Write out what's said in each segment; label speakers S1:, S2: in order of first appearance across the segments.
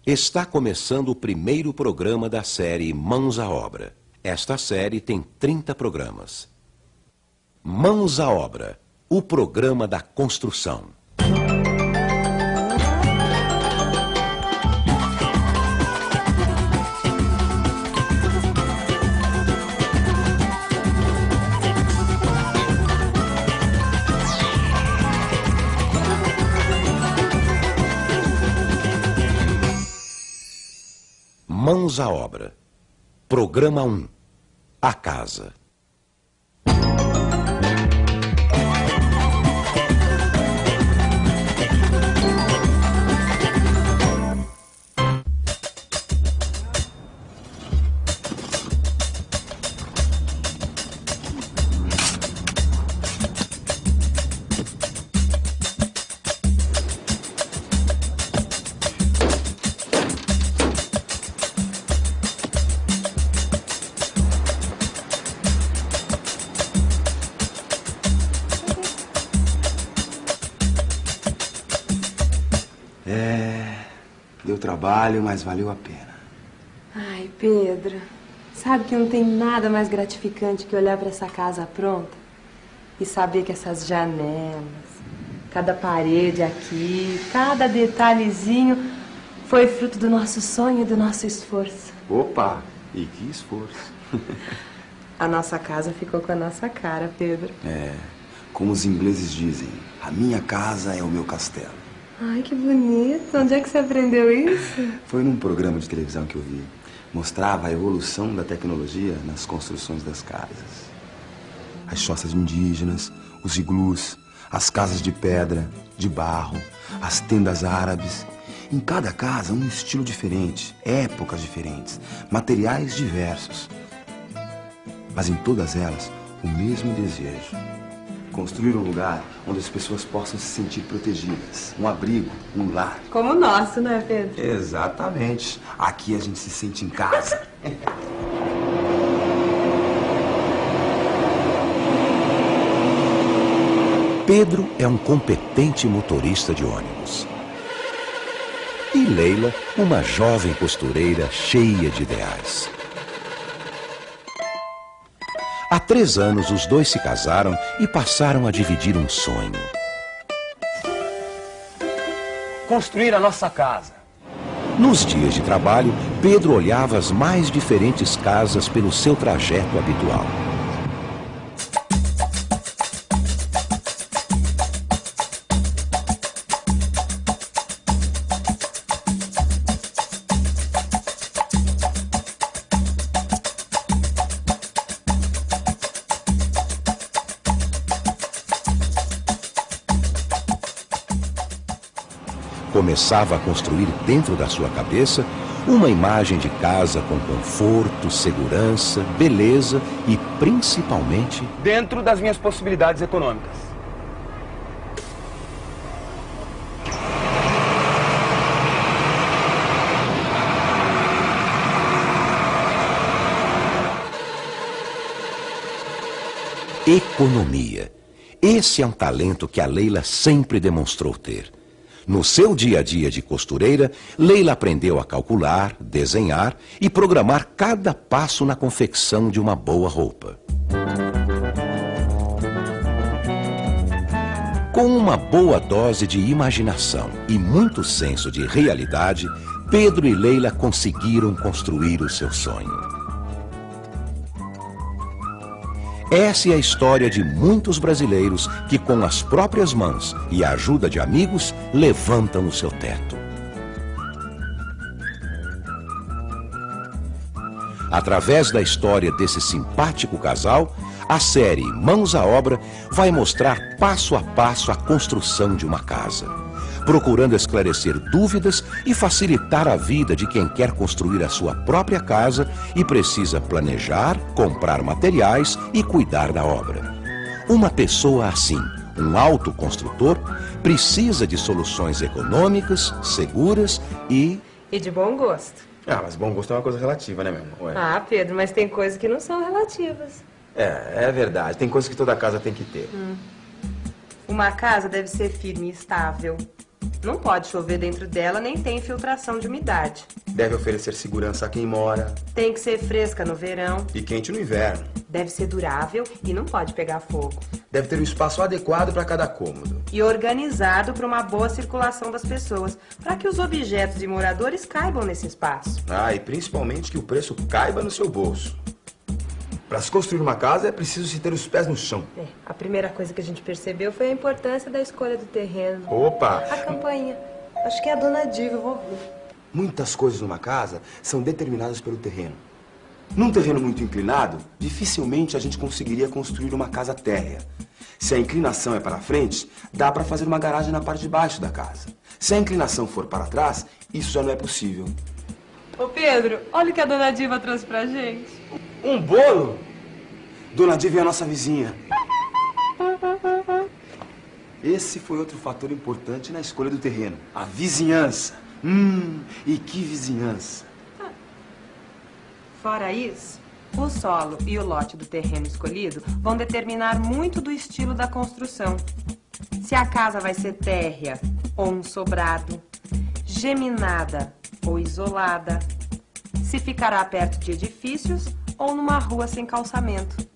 S1: Está começando o primeiro programa da série Mãos à Obra. Esta série tem 30 programas. Mãos à Obra, o programa da construção. Mãos à Obra. Programa 1. A Casa.
S2: Deu trabalho, mas valeu a pena.
S3: Ai, Pedro, sabe que não tem nada mais gratificante que olhar para essa casa pronta e saber que essas janelas, cada parede aqui, cada detalhezinho foi fruto do nosso sonho e do nosso esforço.
S2: Opa, e que esforço.
S3: A nossa casa ficou com a nossa cara, Pedro.
S2: Como os ingleses dizem, a minha casa é o meu castelo.
S3: Ai, que bonito. Onde é que você aprendeu isso?
S2: Foi num programa de televisão que eu vi. Mostrava a evolução da tecnologia nas construções das casas. As choças indígenas, os iglus, as casas de pedra, de barro, as tendas árabes. Em cada casa, um estilo diferente, épocas diferentes, materiais diversos. Mas em todas elas, o mesmo desejo. Construir um lugar onde as pessoas possam se sentir protegidas. Um abrigo, um lar.
S3: Como o nosso, não é, Pedro?
S2: Exatamente. Aqui a gente se sente em casa.
S1: Pedro é um competente motorista de ônibus. E Leila, uma jovem costureira cheia de ideais. Há 3 anos, os dois se casaram e passaram a dividir um sonho.
S4: Construir a nossa casa.
S1: Nos dias de trabalho, Pedro olhava as mais diferentes casas pelo seu trajeto habitual. Começava a construir dentro da sua cabeça uma imagem de casa com conforto, segurança, beleza e, principalmente,
S4: Dentro das minhas possibilidades econômicas.
S1: economia. Esse é um talento que a Leila sempre demonstrou ter. No seu dia a dia de costureira, Leila aprendeu a calcular, desenhar e programar cada passo na confecção de uma boa roupa. Com uma boa dose de imaginação e muito senso de realidade, Pedro e Leila conseguiram construir o seu sonho. Essa é a história de muitos brasileiros que, com as próprias mãos e a ajuda de amigos, levantam o seu teto. Através da história desse simpático casal, a série Mãos à Obra vai mostrar passo a passo a construção de uma casa, procurando esclarecer dúvidas e facilitar a vida de quem quer construir a sua própria casa e precisa planejar, comprar materiais e cuidar da obra. Uma pessoa assim, um autoconstrutor, precisa de soluções econômicas, seguras e
S3: de bom gosto.
S2: Mas bom gosto é uma coisa relativa, né, meu amor?
S3: Ah, Pedro, mas tem coisas que não são relativas.
S2: É verdade. Tem coisas que toda casa tem que ter.
S3: Uma casa deve ser firme e estável, Não pode chover dentro dela, nem tem infiltração de umidade.
S2: Deve oferecer segurança a quem mora.
S3: Tem que ser fresca no verão.
S2: E quente no inverno.
S3: Deve ser durável e não pode pegar fogo.
S2: Deve ter um espaço adequado para cada cômodo.
S3: E organizado para uma boa circulação das pessoas, para que os objetos e moradores caibam nesse espaço.
S2: Ah, e principalmente que o preço caiba no seu bolso. Para se construir uma casa é preciso se ter os pés no chão.
S3: A primeira coisa que a gente percebeu foi a importância da escolha do terreno.
S2: Opa!
S3: A campainha. Acho que é a dona Diva, eu vou ver.
S2: Muitas coisas numa casa são determinadas pelo terreno. Num terreno muito inclinado, dificilmente a gente conseguiria construir uma casa térrea. Se a inclinação é para frente, dá para fazer uma garagem na parte de baixo da casa. Se a inclinação for para trás, isso já não é possível.
S3: Ô Pedro, olha o que a dona Diva trouxe pra gente.
S2: Um bolo? Dona Diva é a nossa vizinha. Esse foi outro fator importante na escolha do terreno. A vizinhança. E que vizinhança.
S3: Fora isso, o solo e o lote do terreno escolhido vão determinar muito do estilo da construção. Se a casa vai ser térrea ou um sobrado, geminada ou isolada, se ficará perto de edifícios ou numa rua sem calçamento.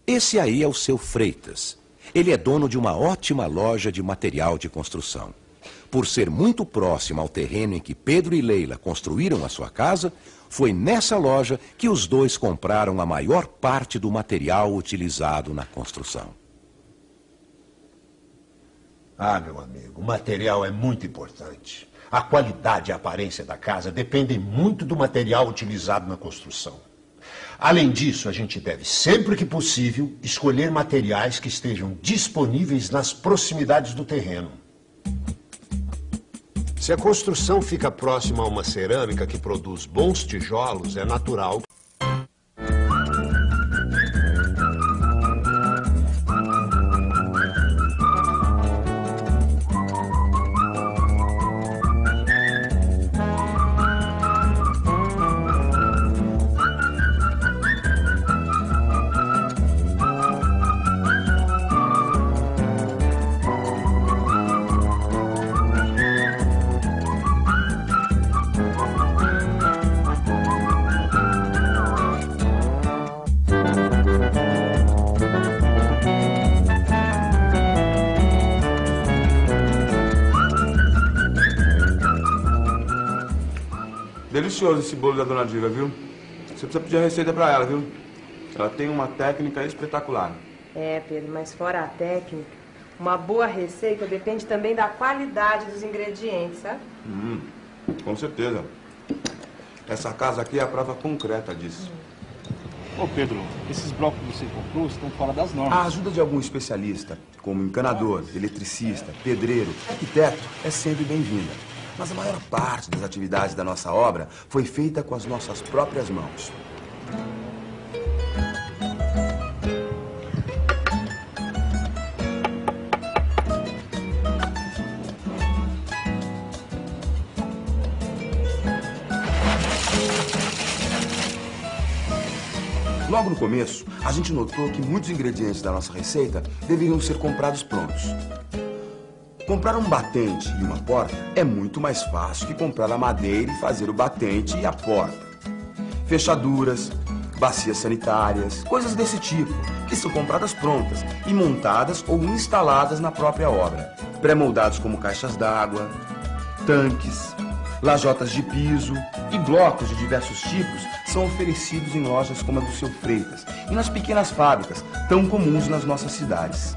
S1: Esse aí é o seu Freitas. Ele é dono de uma ótima loja de material de construção. Por ser muito próximo ao terreno em que Pedro e Leila construíram a sua casa, foi nessa loja que os dois compraram a maior parte do material utilizado na construção.
S5: Ah, meu amigo, o material é muito importante. A qualidade e a aparência da casa dependem muito do material utilizado na construção. Além disso, a gente deve, sempre que possível, escolher materiais que estejam disponíveis nas proximidades do terreno. Se a construção fica próxima a uma cerâmica que produz bons tijolos, é natural.
S2: Delicioso esse bolo da Dona Diva, viu? Você precisa pedir a receita pra ela, viu? Ela tem uma técnica espetacular.
S3: É, Pedro, mas fora a técnica, uma boa receita depende também da qualidade dos ingredientes, sabe?
S2: Com certeza. Essa casa aqui é a prova concreta disso.
S6: Ô Pedro, esses blocos que você comprou estão fora das normas.
S2: A ajuda de algum especialista, como encanador, eletricista, pedreiro, arquiteto, é sempre bem-vinda. Mas a maior parte das atividades da nossa obra foi feita com as nossas próprias mãos. Logo no começo, a gente notou que muitos ingredientes da nossa receita deveriam ser comprados prontos. Comprar um batente e uma porta é muito mais fácil que comprar a madeira e fazer o batente e a porta. Fechaduras, bacias sanitárias, coisas desse tipo, que são compradas prontas e montadas ou instaladas na própria obra. Pré-moldados como caixas d'água, tanques, lajotas de piso e blocos de diversos tipos são oferecidos em lojas como a do seu Freitas e nas pequenas fábricas, tão comuns nas nossas cidades.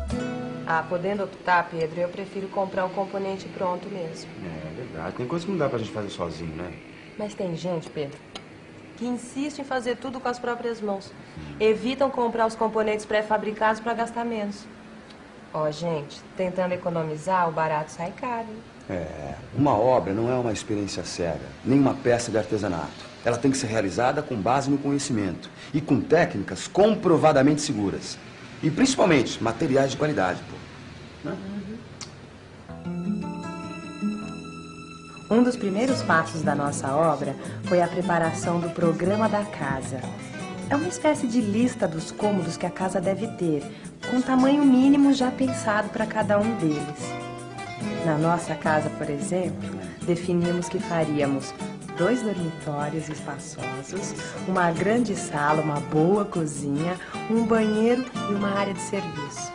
S3: Ah, podendo optar, Pedro, eu prefiro comprar um componente pronto mesmo.
S2: É verdade, tem coisa que não dá pra gente fazer sozinho, né?
S3: Mas tem gente, Pedro, que insiste em fazer tudo com as próprias mãos. Evitam comprar os componentes pré-fabricados para gastar menos. Ó, gente, tentando economizar, o barato sai caro, hein?
S2: Uma obra não é uma experiência cega, nem uma peça de artesanato. Ela tem que ser realizada com base no conhecimento e com técnicas comprovadamente seguras. E principalmente, materiais de qualidade, pô.
S3: Um dos primeiros passos da nossa obra foi a preparação do programa da casa. É uma espécie de lista dos cômodos que a casa deve ter, com tamanho mínimo já pensado para cada um deles. Na nossa casa, por exemplo, definimos que faríamos 2 dormitórios espaçosos, uma grande sala, uma boa cozinha, um banheiro e uma área de serviço.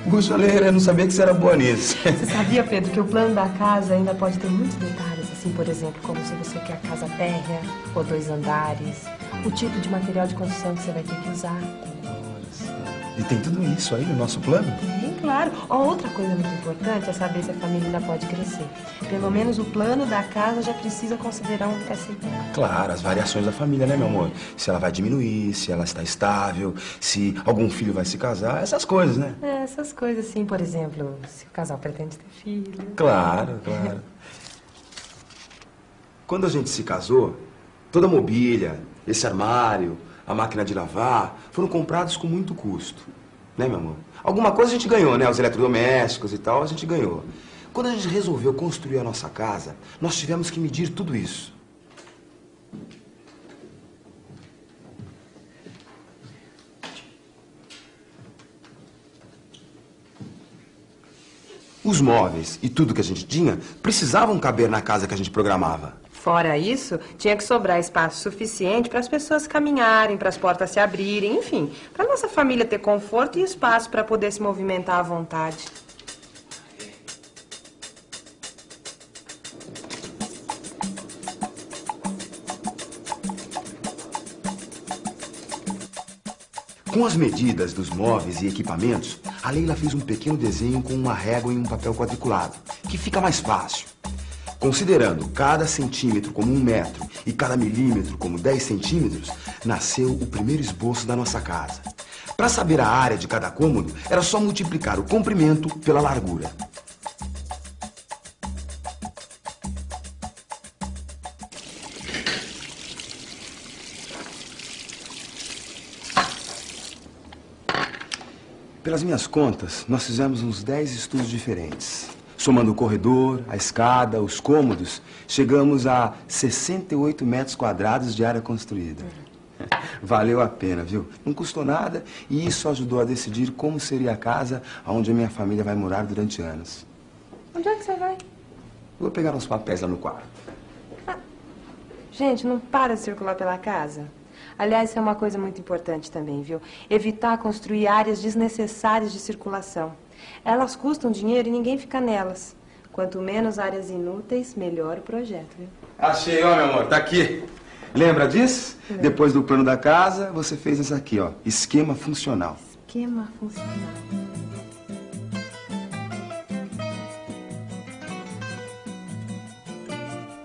S2: Puxa, Leira, eu não sabia que você era boa nisso.
S3: Você sabia, Pedro, que o plano da casa ainda pode ter muitos detalhes, assim, por exemplo, como se você quer a casa térrea ou 2 andares, o tipo de material de construção que você vai ter que usar.
S2: E tem tudo isso aí no nosso plano?
S3: Tem, claro. Outra coisa muito importante é saber se a família ainda pode crescer. Pelo menos o plano da casa já precisa considerar um crescimento.
S2: Claro, as variações da família, né, meu amor? Se ela vai diminuir, se ela está estável, se algum filho vai se casar, essas coisas, né?
S3: Essas coisas, sim. Por exemplo, se o casal pretende ter filho.
S2: Claro, claro. Quando a gente se casou, toda a mobília, esse armário, a máquina de lavar, foram comprados com muito custo. Né, meu amor? Alguma coisa a gente ganhou, né? Os eletrodomésticos e tal, a gente ganhou. Quando a gente resolveu construir a nossa casa, nós tivemos que medir tudo isso. Os móveis e tudo que a gente tinha precisavam caber na casa que a gente programava.
S3: Fora isso, tinha que sobrar espaço suficiente para as pessoas caminharem, para as portas se abrirem, enfim, para nossa família ter conforto e espaço para poder se movimentar à vontade.
S2: Com as medidas dos móveis e equipamentos, a Leila fez um pequeno desenho com uma régua em um papel quadriculado, que fica mais fácil. Considerando cada centímetro como 1 metro e cada milímetro como 10 centímetros, nasceu o primeiro esboço da nossa casa. Para saber a área de cada cômodo, era só multiplicar o comprimento pela largura. Pelas minhas contas, nós fizemos uns 10 estudos diferentes. Somando o corredor, a escada, os cômodos, chegamos a 68 metros quadrados de área construída. Valeu a pena, viu? Não custou nada e isso ajudou a decidir como seria a casa onde a minha família vai morar durante anos.
S3: Onde é que você vai?
S2: Vou pegar uns papéis lá no quarto.
S3: Gente, não para de circular pela casa. Aliás, isso é uma coisa muito importante também, viu? Evitar construir áreas desnecessárias de circulação. Elas custam dinheiro e ninguém fica nelas. Quanto menos áreas inúteis, melhor o projeto, viu?
S2: Achei, ó, meu amor, tá aqui. Lembra disso? Depois do plano da casa, você fez isso aqui, ó. Esquema funcional.
S3: Esquema funcional.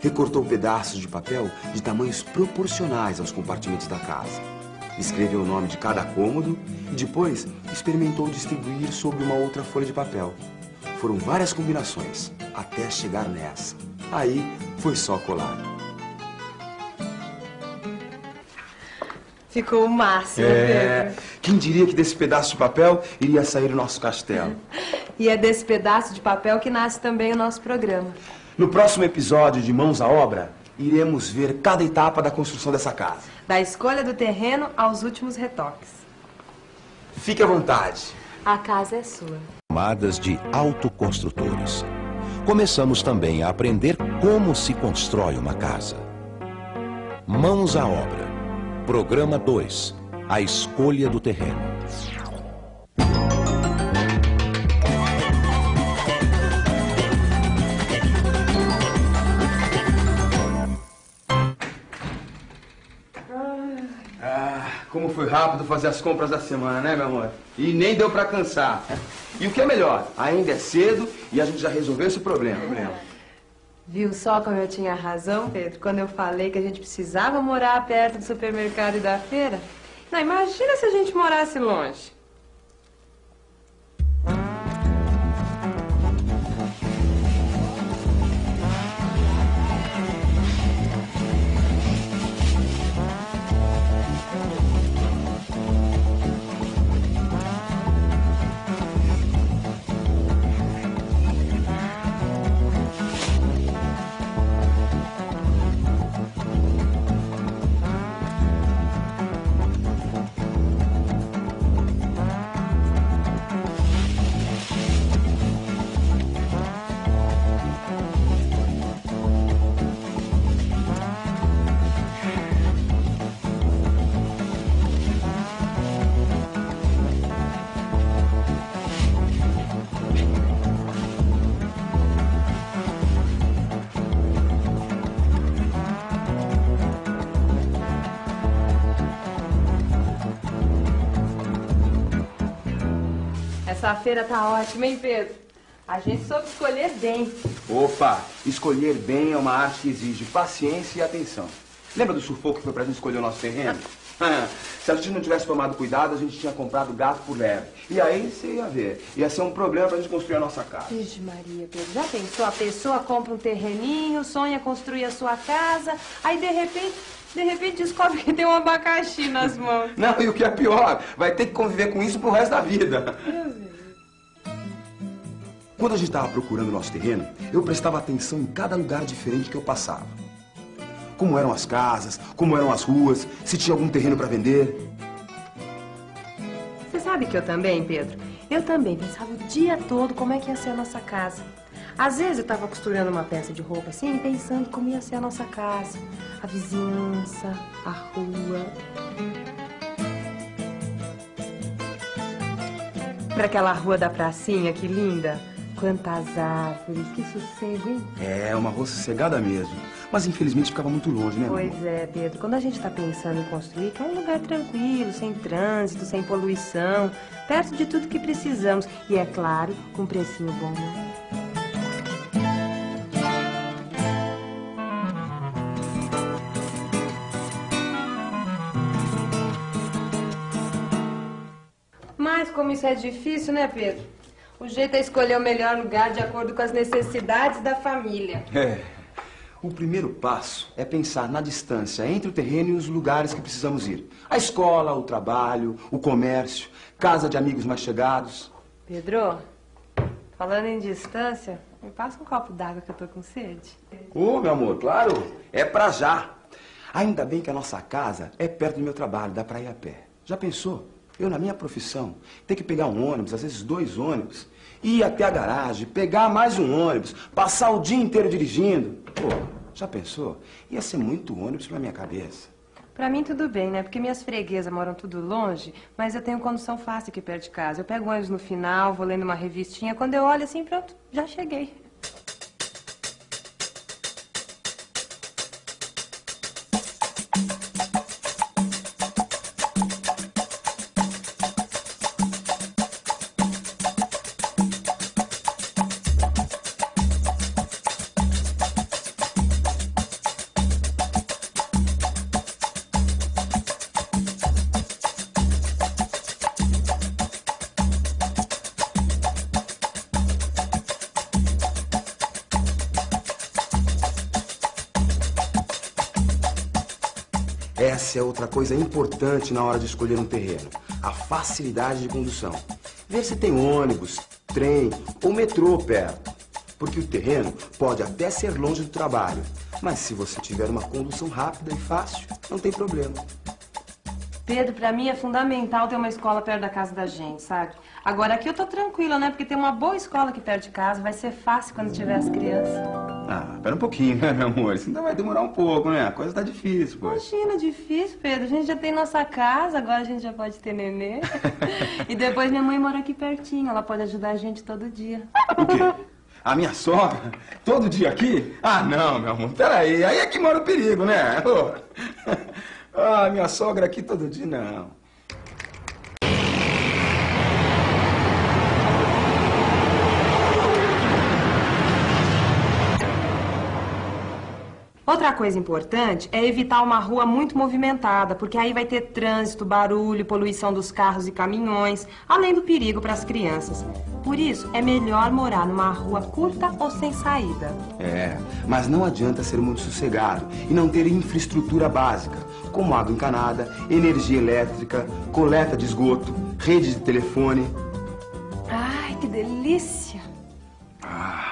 S2: Recortou pedaços de papel de tamanhos proporcionais aos compartimentos da casa. Escreveu o nome de cada cômodo e depois experimentou distribuir sobre uma outra folha de papel. Foram várias combinações, até chegar nessa. Aí foi só colar.
S3: Ficou o máximo, Pedro.
S2: Quem diria que desse pedaço de papel iria sair o nosso castelo?
S3: E é desse pedaço de papel que nasce também o nosso programa.
S2: No próximo episódio de Mãos à Obra, iremos ver cada etapa da construção dessa casa.
S3: Da escolha do terreno aos últimos retoques.
S2: Fique à vontade.
S3: A casa é sua.
S1: Chamadas de autoconstrutores. Começamos também a aprender como se constrói uma casa. Mãos à Obra. Programa 2. A escolha do terreno.
S2: Como foi rápido fazer as compras da semana, né, meu amor? E nem deu pra cansar. E o que é melhor, ainda é cedo e a gente já resolveu esse problema.
S3: Viu só como eu tinha razão, Pedro, quando eu falei que a gente precisava morar perto do supermercado e da feira? Não, imagina se a gente morasse longe. Essa feira tá ótima, hein, Pedro? A gente soube escolher bem.
S2: Opa, escolher bem é uma arte que exige paciência e atenção. Lembra do sufoco que foi pra gente escolher o nosso terreno? Se a gente não tivesse tomado cuidado, a gente tinha comprado gato por lebre. E aí você ia ver, ia ser um problema pra gente construir a nossa casa.
S3: Vixe Maria, Pedro, já pensou? A pessoa compra um terreninho, sonha construir a sua casa, aí de repente descobre que tem um abacaxi nas mãos.
S2: Não, e o que é pior, vai ter que conviver com isso pro resto da vida. Quando a gente estava procurando o nosso terreno, eu prestava atenção em cada lugar diferente que eu passava. Como eram as casas, como eram as ruas, se tinha algum terreno para vender.
S3: Você sabe que eu também, Pedro? Eu também pensava o dia todo como é que ia ser a nossa casa. Às vezes eu estava costurando uma peça de roupa assim, pensando como ia ser a nossa casa, a vizinhança, a rua. Para aquela rua da pracinha, que linda! Quantas árvores, que sossego, hein?
S2: É, uma rua sossegada mesmo. Mas infelizmente ficava muito longe, né, amor?
S3: Pois é, Pedro. Quando a gente está pensando em construir, que é um lugar tranquilo, sem trânsito, sem poluição, perto de tudo que precisamos. E, é claro, com um precinho bom, né? Mas como isso é difícil, né, Pedro? O jeito é escolher o melhor lugar de acordo com as necessidades da família.
S2: É. O primeiro passo é pensar na distância entre o terreno e os lugares que precisamos ir. A escola, o trabalho, o comércio, casa de amigos mais chegados.
S3: Pedro, falando em distância, me passa um copo d'água que eu tô com sede.
S2: Ô, meu amor, claro, é pra já. Ainda bem que a nossa casa é perto do meu trabalho, dá pra ir a pé. Já pensou? Eu, na minha profissão, ter que pegar um ônibus, às vezes 2 ônibus, ir até a garagem, pegar mais um ônibus, passar o dia inteiro dirigindo. Pô, já pensou? Ia ser muito ônibus pra minha cabeça.
S3: Pra mim tudo bem, né? Porque minhas freguesas moram tudo longe, mas eu tenho condução fácil aqui perto de casa. Eu pego um ônibus no final, vou lendo uma revistinha, quando eu olho assim, pronto, já cheguei.
S2: Essa é outra coisa importante na hora de escolher um terreno. A facilidade de condução. Ver se tem ônibus, trem ou metrô perto. Porque o terreno pode até ser longe do trabalho, mas se você tiver uma condução rápida e fácil, não tem problema.
S3: Pedro, pra mim é fundamental ter uma escola perto da casa da gente, sabe? Agora aqui eu tô tranquila, né? Porque tem uma boa escola aqui perto de casa, vai ser fácil quando tiver as crianças.
S2: Ah, pera um pouquinho, né, meu amor? Isso ainda vai demorar um pouco, né? A coisa tá difícil, poxa.
S3: Imagina, difícil, Pedro. A gente já tem nossa casa, agora a gente já pode ter nenê. E depois minha mãe mora aqui pertinho, ela pode ajudar a gente todo dia.
S2: O quê? A minha sogra? Todo dia aqui? Ah, não, meu amor, peraí. Aí é que mora o perigo, né? Ah, minha sogra aqui todo dia, não.
S3: Outra coisa importante é evitar uma rua muito movimentada, porque aí vai ter trânsito, barulho, poluição dos carros e caminhões, além do perigo para as crianças. Por isso, é melhor morar numa rua curta ou sem saída.
S2: É, mas não adianta ser muito sossegado e não ter infraestrutura básica, como água encanada, energia elétrica, coleta de esgoto, rede de telefone.
S3: Ai, que delícia!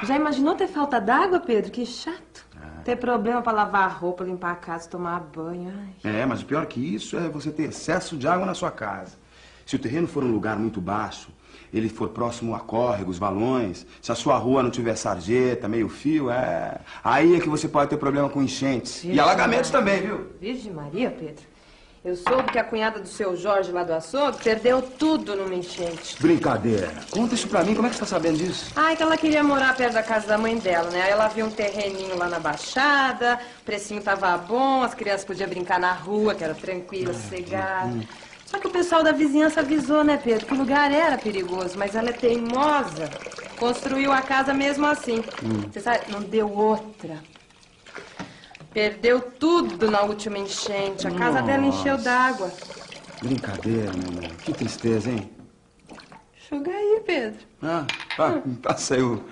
S3: Já imaginou ter falta d'água, Pedro? Que chato. Ter problema para lavar a roupa, limpar a casa, tomar banho. Ai.
S2: É, mas o pior que isso é você ter excesso de água na sua casa. Se o terreno for um lugar muito baixo, ele for próximo a córregos, valões, se a sua rua não tiver sarjeta, meio fio, aí é que você pode ter problema com enchentes. E alagamentos também, viu?
S3: Virgem Maria, Pedro. Eu soube que a cunhada do seu Jorge lá do açougue perdeu tudo numa enchente.
S2: Brincadeira. Conta isso pra mim, como é que você tá sabendo disso?
S3: Ai, que ela queria morar perto da casa da mãe dela, né? Aí ela viu um terreninho lá na Baixada, o precinho tava bom, as crianças podiam brincar na rua, que era tranquila, sossegada. Só que o pessoal da vizinhança avisou, né, Pedro, que o lugar era perigoso, mas ela é teimosa. Construiu a casa mesmo assim. Você sabe, não deu outra. Perdeu tudo na última enchente. A casa dela encheu d'água.
S2: Brincadeira, meu amor. Que tristeza, hein?
S3: Enxuga aí, Pedro.
S2: Passa aí o...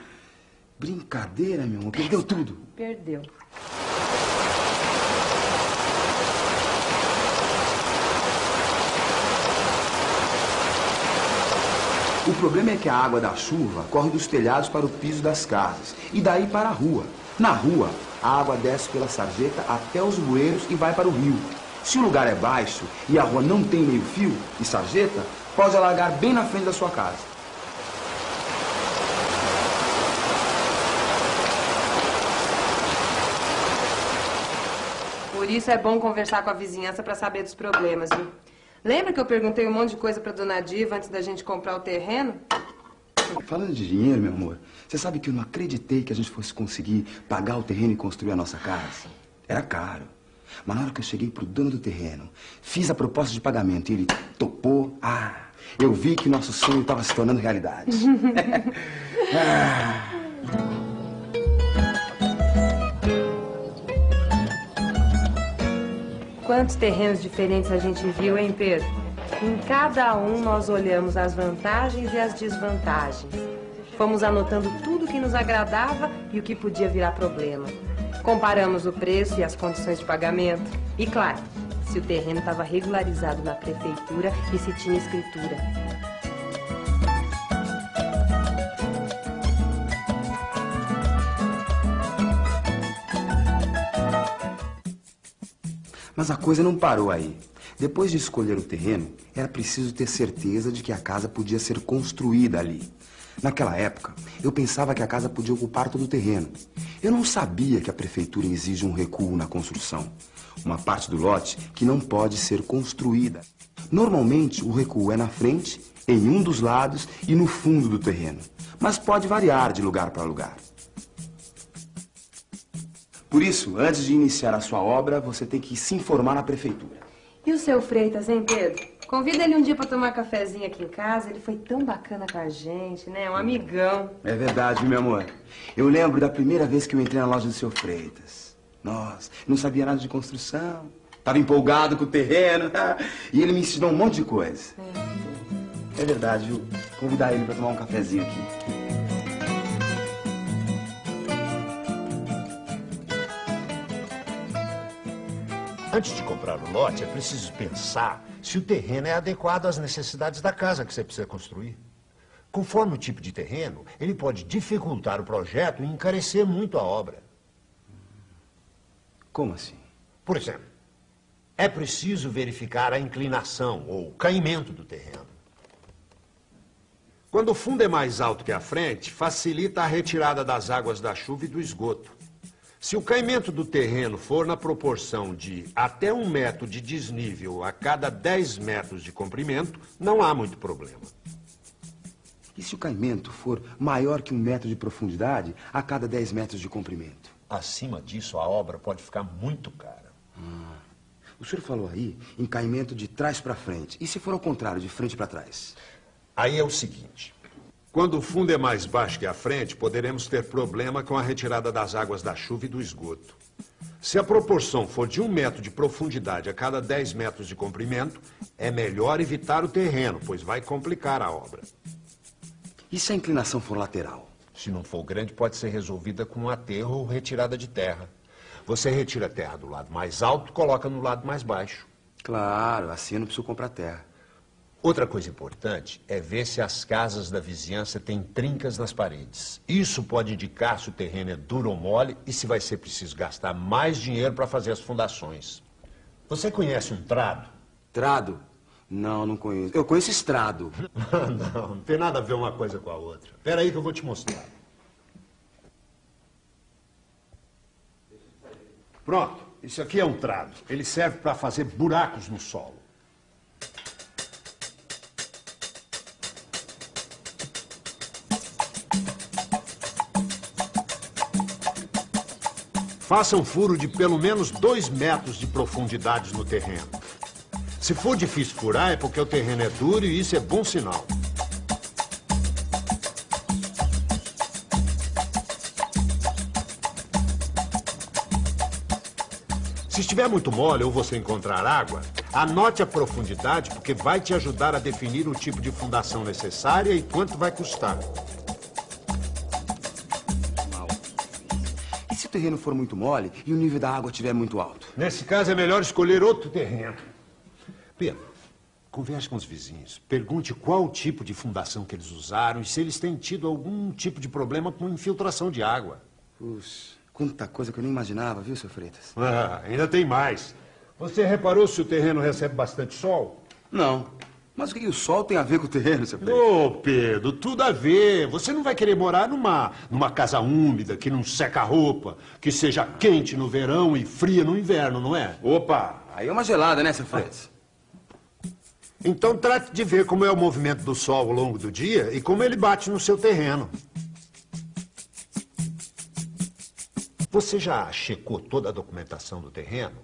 S2: Brincadeira, meu amor. Perdeu tudo.
S3: Perdeu.
S2: O problema é que a água da chuva corre dos telhados para o piso das casas e daí para a rua. Na rua, a água desce pela sarjeta até os bueiros e vai para o rio. Se o lugar é baixo e a rua não tem meio-fio e sarjeta, pode alagar bem na frente da sua casa.
S3: Por isso é bom conversar com a vizinhança para saber dos problemas, viu? Lembra que eu perguntei um monte de coisa pra dona Diva antes da gente comprar o terreno?
S2: Falando de dinheiro, meu amor, você sabe que eu não acreditei que a gente fosse conseguir pagar o terreno e construir a nossa casa? Era caro. Mas na hora que eu cheguei pro dono do terreno, fiz a proposta de pagamento e ele topou, eu vi que nosso sonho estava se tornando realidade.
S3: Quantos terrenos diferentes a gente viu, hein, Pedro? Em cada um nós olhamos as vantagens e as desvantagens. Fomos anotando tudo que nos agradava e o que podia virar problema. Comparamos o preço e as condições de pagamento. E, claro, se o terreno estava regularizado na prefeitura e se tinha escritura.
S2: Mas a coisa não parou aí. Depois de escolher o terreno, era preciso ter certeza de que a casa podia ser construída ali. Naquela época, eu pensava que a casa podia ocupar todo o terreno. Eu não sabia que a prefeitura exige um recuo na construção. Uma parte do lote que não pode ser construída. Normalmente, o recuo é na frente, em um dos lados e no fundo do terreno. Mas pode variar de lugar para lugar. Por isso, antes de iniciar a sua obra, você tem que se informar na prefeitura.
S3: E o seu Freitas, hein, Pedro? Convida ele um dia pra tomar cafezinho aqui em casa. Ele foi tão bacana com a gente, né? Um amigão.
S2: É verdade, meu amor. Eu lembro da primeira vez que eu entrei na loja do seu Freitas. Nossa, não sabia nada de construção. Tava empolgado com o terreno. E ele me ensinou um monte de coisa. É verdade, viu? Convidar ele pra tomar um cafezinho aqui.
S5: Antes de comprar o lote, é preciso pensar se o terreno é adequado às necessidades da casa que você precisa construir. Conforme o tipo de terreno, ele pode dificultar o projeto e encarecer muito a obra.
S2: Como assim?
S5: Por exemplo, é preciso verificar a inclinação ou caimento do terreno. Quando o fundo é mais alto que a frente, facilita a retirada das águas da chuva e do esgoto. Se o caimento do terreno for na proporção de até 1 metro de desnível a cada 10 metros de comprimento, não há muito problema.
S2: E se o caimento for maior que 1 metro de profundidade a cada 10 metros de comprimento?
S5: Acima disso, a obra pode ficar muito cara.
S2: O senhor falou aí em caimento de trás para frente. E se for ao contrário, de frente para trás?
S5: Aí é o seguinte. Quando o fundo é mais baixo que a frente, poderemos ter problema com a retirada das águas da chuva e do esgoto. Se a proporção for de 1 metro de profundidade a cada 10 metros de comprimento, é melhor evitar o terreno, pois vai complicar a obra.
S2: E se a inclinação for lateral?
S5: Se não for grande, pode ser resolvida com um aterro ou retirada de terra. Você retira a terra do lado mais alto e coloca no lado mais baixo.
S2: Claro, assim eu não preciso comprar terra.
S5: Outra coisa importante é ver se as casas da vizinhança têm trincas nas paredes. Isso pode indicar se o terreno é duro ou mole e se vai ser preciso gastar mais dinheiro para fazer as fundações. Você conhece um trado?
S2: Trado? Não, não conheço. Eu conheço estrado.
S5: Não tem nada a ver uma coisa com a outra. Espera aí que eu vou te mostrar. Pronto, isso aqui é um trado. Ele serve para fazer buracos no solo. Faça um furo de pelo menos 2 metros de profundidade no terreno. Se for difícil furar, é porque o terreno é duro e isso é bom sinal. Se estiver muito mole ou você encontrar água, anote a profundidade, porque vai te ajudar a definir o tipo de fundação necessária e quanto vai custar.
S2: E se o terreno for muito mole e o nível da água estiver muito alto?
S5: Nesse caso, é melhor escolher outro terreno. Pedro, converse com os vizinhos. Pergunte qual o tipo de fundação que eles usaram e se eles têm tido algum tipo de problema com infiltração de água.
S2: Puxa, quanta coisa que eu nem imaginava, viu, seu Freitas?
S5: Ah, ainda tem mais. Você reparou se o terreno recebe bastante sol?
S2: Não. Mas o que o sol tem a ver com o terreno, seu Freitas?
S5: Ô, Pedro, tudo a ver. Você não vai querer morar numa casa úmida, que não seca a roupa, que seja quente no verão e fria no inverno, não é?
S2: Opa, aí é uma gelada, né, seu Freitas?
S5: Então trate de ver como é o movimento do sol ao longo do dia e como ele bate no seu terreno. Você já checou toda a documentação do terreno?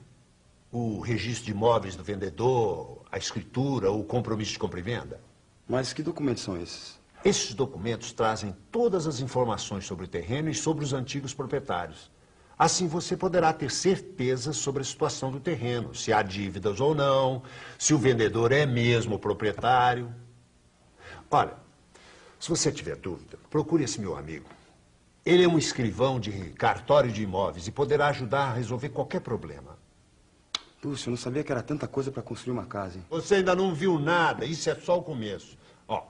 S5: O registro de imóveis do vendedor, a escritura, o compromisso de compra e venda?
S2: Mas que documentos são esses?
S5: Esses documentos trazem todas as informações sobre o terreno e sobre os antigos proprietários. Assim você poderá ter certeza sobre a situação do terreno, se há dívidas ou não, se o vendedor é mesmo o proprietário. Olha, se você tiver dúvida, procure esse meu amigo. Ele é um escrivão de cartório de imóveis e poderá ajudar a resolver qualquer problema.
S2: Puxa, eu não sabia que era tanta coisa para construir uma casa, hein?
S5: Você ainda não viu nada, isso é só o começo. Ó,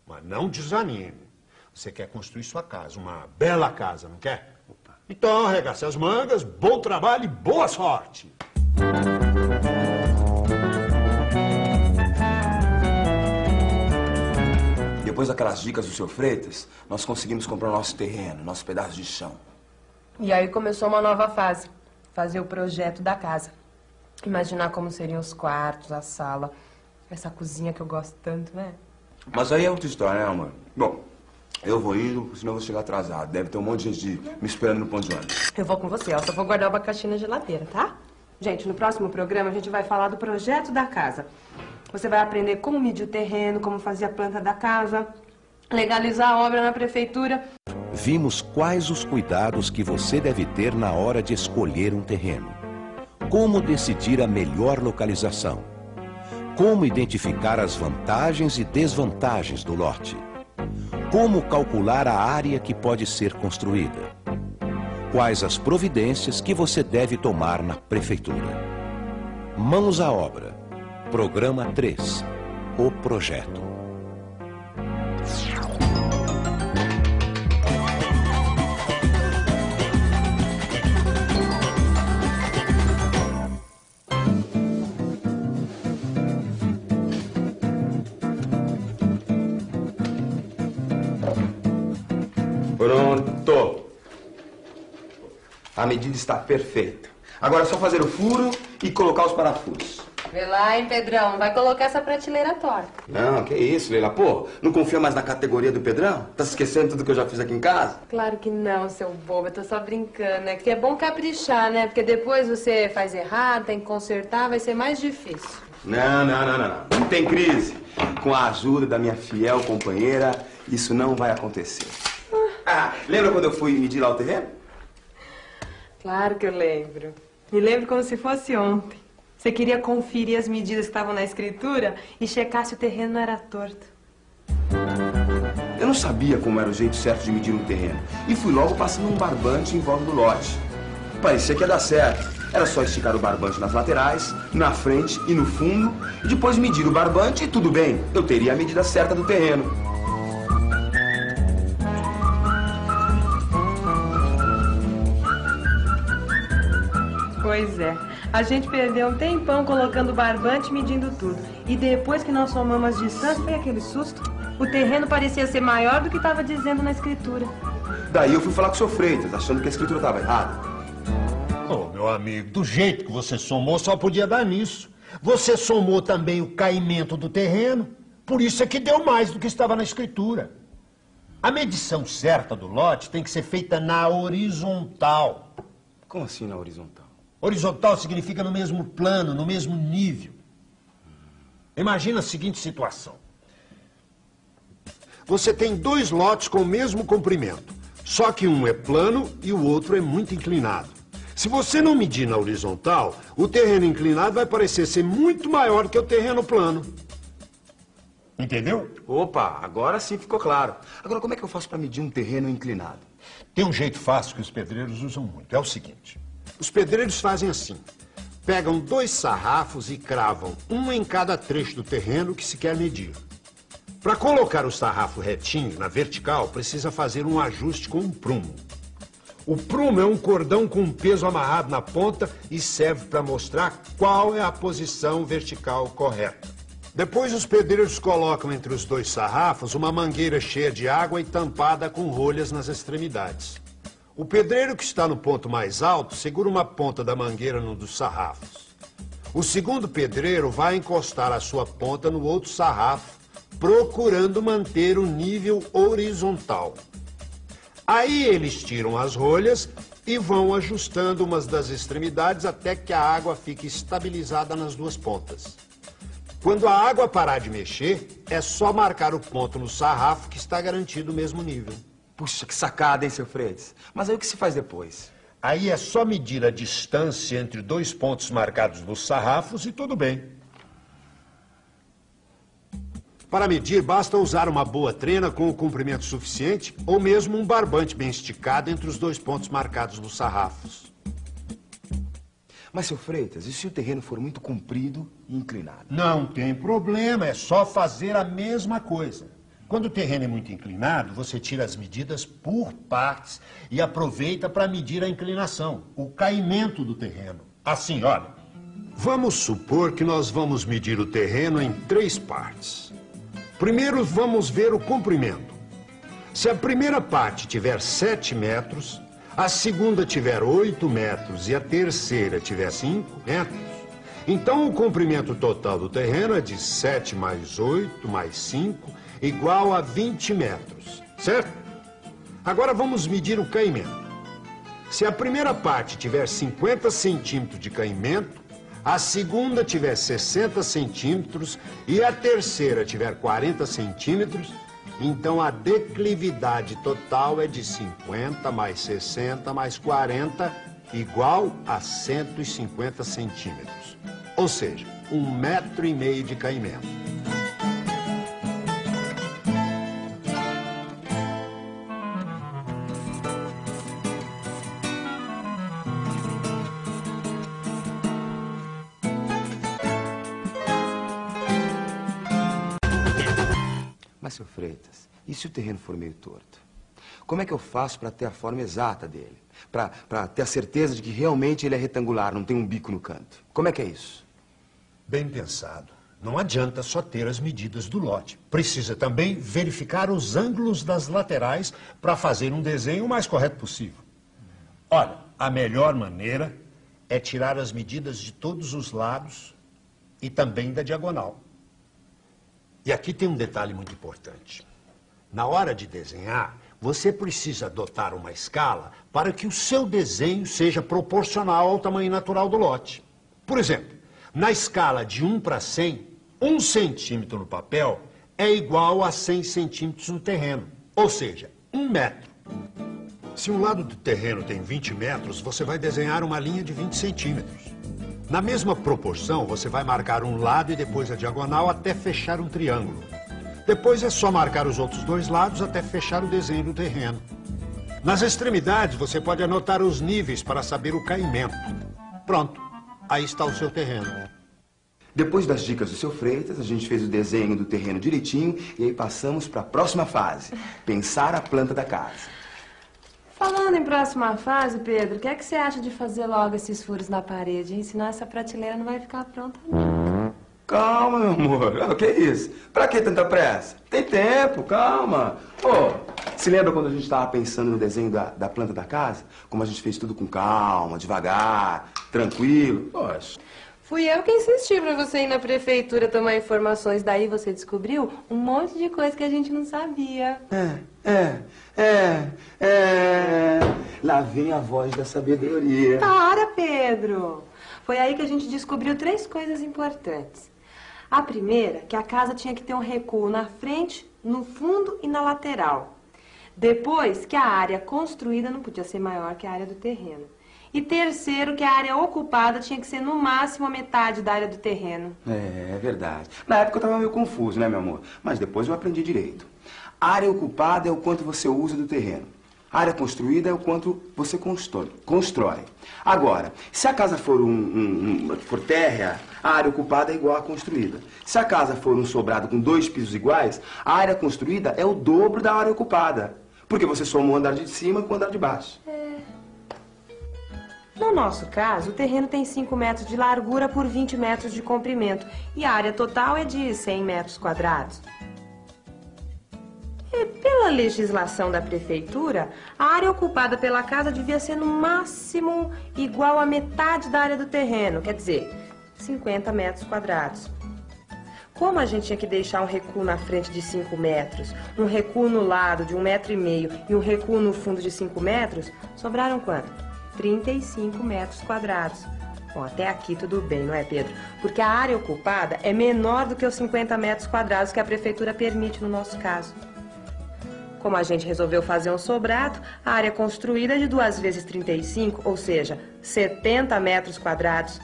S5: mas não desanime. Você quer construir sua casa, uma bela casa, não quer?
S2: Opa.
S5: Então, arregace as mangas, bom trabalho e boa sorte!
S2: Depois daquelas dicas do seu Freitas, nós conseguimos comprar o nosso terreno, nosso pedaço de chão.
S3: E aí começou uma nova fase. Fazer o projeto da casa. Imaginar como seriam os quartos, a sala, essa cozinha que eu gosto tanto, né?
S2: Mas aí é outra história, né, amor? Bom, eu vou indo, senão eu vou chegar atrasado. Deve ter um monte de gente me esperando no ponto de ônibus.
S3: Eu vou com você, ó. Só vou guardar o abacaxi na geladeira, tá? Gente, no próximo programa a gente vai falar do projeto da casa. Você vai aprender como medir o terreno, como fazer a planta da casa, legalizar a obra na prefeitura.
S1: Vimos quais os cuidados que você deve ter na hora de escolher um terreno. Como decidir a melhor localização. Como identificar as vantagens e desvantagens do lote. Como calcular a área que pode ser construída. Quais as providências que você deve tomar na prefeitura. Mãos à obra. Programa 3. O projeto.
S2: Pronto. A medida está perfeita. Agora é só fazer o furo e colocar os parafusos.
S3: Vê lá, hein, Pedrão? Vai colocar essa prateleira torta.
S2: Não, que isso, Leila. Pô, não confia mais na categoria do Pedrão? Tá se esquecendo tudo que eu já fiz aqui em casa?
S3: Claro que não, seu bobo. Eu tô só brincando, né? Que é bom caprichar, né? Porque depois você faz errado, tem que consertar, vai ser mais difícil.
S2: Não. Não tem crise. Com a ajuda da minha fiel companheira, isso não vai acontecer. Ah, lembra quando eu fui medir lá o terreno?
S3: Claro que eu lembro. Me lembro como se fosse ontem. Você queria conferir as medidas que estavam na escritura e checar se o terreno não era torto.
S2: Eu não sabia como era o jeito certo de medir um terreno. E fui logo passando um barbante em volta do lote. Parecia que ia dar certo. Era só esticar o barbante nas laterais, na frente e no fundo, e depois medir o barbante e tudo bem. Eu teria a medida certa do terreno.
S3: Pois é. A gente perdeu um tempão colocando o barbante e medindo tudo. E depois que nós somamos as distâncias, foi aquele susto. O terreno parecia ser maior do que estava dizendo na escritura.
S2: Daí eu fui falar com o seu Freitas, achando que a escritura estava errada.
S5: Ô, meu amigo, do jeito que você somou, só podia dar nisso. Você somou também o caimento do terreno, por isso é que deu mais do que estava na escritura. A medição certa do lote tem que ser feita na horizontal.
S2: Como assim na horizontal?
S5: Horizontal significa no mesmo plano, no mesmo nível. Imagina a seguinte situação. Você tem 2 lotes com o mesmo comprimento, só que um é plano e o outro é muito inclinado. Se você não medir na horizontal, o terreno inclinado vai parecer ser muito maior que o terreno plano. Entendeu?
S2: Opa, agora sim ficou claro. Agora, como é que eu faço para medir um terreno inclinado?
S5: Tem um jeito fácil que os pedreiros usam muito. É o seguinte. Os pedreiros fazem assim. Pegam 2 sarrafos e cravam um em cada trecho do terreno que se quer medir. Para colocar o sarrafo retinho na vertical, precisa fazer um ajuste com um prumo. O prumo é um cordão com um peso amarrado na ponta e serve para mostrar qual é a posição vertical correta. Depois os pedreiros colocam entre os 2 sarrafos uma mangueira cheia de água e tampada com rolhas nas extremidades. O pedreiro que está no ponto mais alto segura uma ponta da mangueira num dos sarrafos. O segundo pedreiro vai encostar a sua ponta no outro sarrafo, procurando manter o nível horizontal. Aí eles tiram as rolhas e vão ajustando umas das extremidades até que a água fique estabilizada nas 2 pontas. Quando a água parar de mexer, é só marcar o ponto no sarrafo que está garantido o mesmo nível.
S2: Puxa, que sacada, hein, seu Freitas? Mas aí o que se faz depois?
S5: Aí é só medir a distância entre 2 pontos marcados nos sarrafos e tudo bem. Para medir, basta usar uma boa trena com o comprimento suficiente ou mesmo um barbante bem esticado entre os 2 pontos marcados nos sarrafos.
S2: Mas, seu Freitas, e se o terreno for muito comprido e inclinado?
S5: Não tem problema, é só fazer a mesma coisa. Quando o terreno é muito inclinado, você tira as medidas por partes e aproveita para medir a inclinação, o caimento do terreno. Assim, olha, vamos supor que nós vamos medir o terreno em 3 partes. Primeiro, vamos ver o comprimento. Se a primeira parte tiver 7 metros, a segunda tiver 8 metros e a terceira tiver 5 metros, então o comprimento total do terreno é de 7 mais 8 mais 5, igual a 20 metros, certo? Agora vamos medir o caimento. Se a primeira parte tiver 50 centímetros de caimento, a segunda tiver 60 centímetros e a terceira tiver 40 centímetros, então a declividade total é de 50 mais 60 mais 40, igual a 150 centímetros. Ou seja, 1,5 metro de caimento.
S2: Mas, seu Freitas, e se o terreno for meio torto? Como é que eu faço para ter a forma exata dele? Para ter a certeza de que realmente ele é retangular, não tem um bico no canto? Como é que é isso?
S5: Bem pensado. Não adianta só ter as medidas do lote. Precisa também verificar os ângulos das laterais para fazer um desenho o mais correto possível. Olha, a melhor maneira é tirar as medidas de todos os lados e também da diagonal. E aqui tem um detalhe muito importante. Na hora de desenhar, você precisa adotar uma escala para que o seu desenho seja proporcional ao tamanho natural do lote. Por exemplo, na escala de 1 para 100, 1 centímetro no papel é igual a 100 centímetros no terreno, ou seja, 1 metro. Se um lado do terreno tem 20 metros, você vai desenhar uma linha de 20 centímetros. Na mesma proporção, você vai marcar um lado e depois a diagonal até fechar um triângulo. Depois é só marcar os outros 2 lados até fechar o desenho do terreno. Nas extremidades, você pode anotar os níveis para saber o caimento. Pronto, aí está o seu terreno.
S2: Depois das dicas do seu Freitas, a gente fez o desenho do terreno direitinho e aí passamos para a próxima fase, pensar a planta da casa.
S3: Falando em próxima fase, Pedro, o que é que você acha de fazer logo esses furos na parede, hein? Senão essa prateleira não vai ficar pronta, não.
S2: Calma, meu amor. O que é isso? Pra que tanta pressa? Tem tempo, calma. Ô, se lembra quando a gente estava pensando no desenho da planta da casa? Como a gente fez tudo com calma, devagar, tranquilo? Poxa.
S3: Fui eu que insisti pra você ir na prefeitura tomar informações. Daí você descobriu um monte de coisa que a gente não sabia.
S2: Lá vem a voz da sabedoria.
S3: Para, Pedro! Foi aí que a gente descobriu 3 coisas importantes. A primeira, que a casa tinha que ter um recuo na frente, no fundo e na lateral. Depois, que a área construída não podia ser maior que a área do terreno. E terceiro, que a área ocupada tinha que ser no máximo a metade da área do terreno.
S2: É verdade. Na época eu estava meio confuso, né, meu amor? Mas depois eu aprendi direito. A área ocupada é o quanto você usa do terreno. A área construída é o quanto você constrói. Agora, se a casa for for térrea, a área ocupada é igual à construída. Se a casa for um sobrado com 2 pisos iguais, a área construída é o dobro da área ocupada. Porque você soma o andar de cima com o andar de baixo.
S3: No nosso caso, o terreno tem 5 metros de largura por 20 metros de comprimento. E a área total é de 100 metros quadrados. E pela legislação da prefeitura, a área ocupada pela casa devia ser no máximo igual à metade da área do terreno, quer dizer, 50 metros quadrados. Como a gente tinha que deixar um recuo na frente de 5 metros, um recuo no lado de 1,5 metro e um recuo no fundo de 5 metros, sobraram quanto? 35 metros quadrados. Bom, até aqui tudo bem, não é, Pedro? Porque a área ocupada é menor do que os 50 metros quadrados que a prefeitura permite no nosso caso. Como a gente resolveu fazer um sobrado, a área construída é de 2 vezes 35, ou seja, 70 metros quadrados.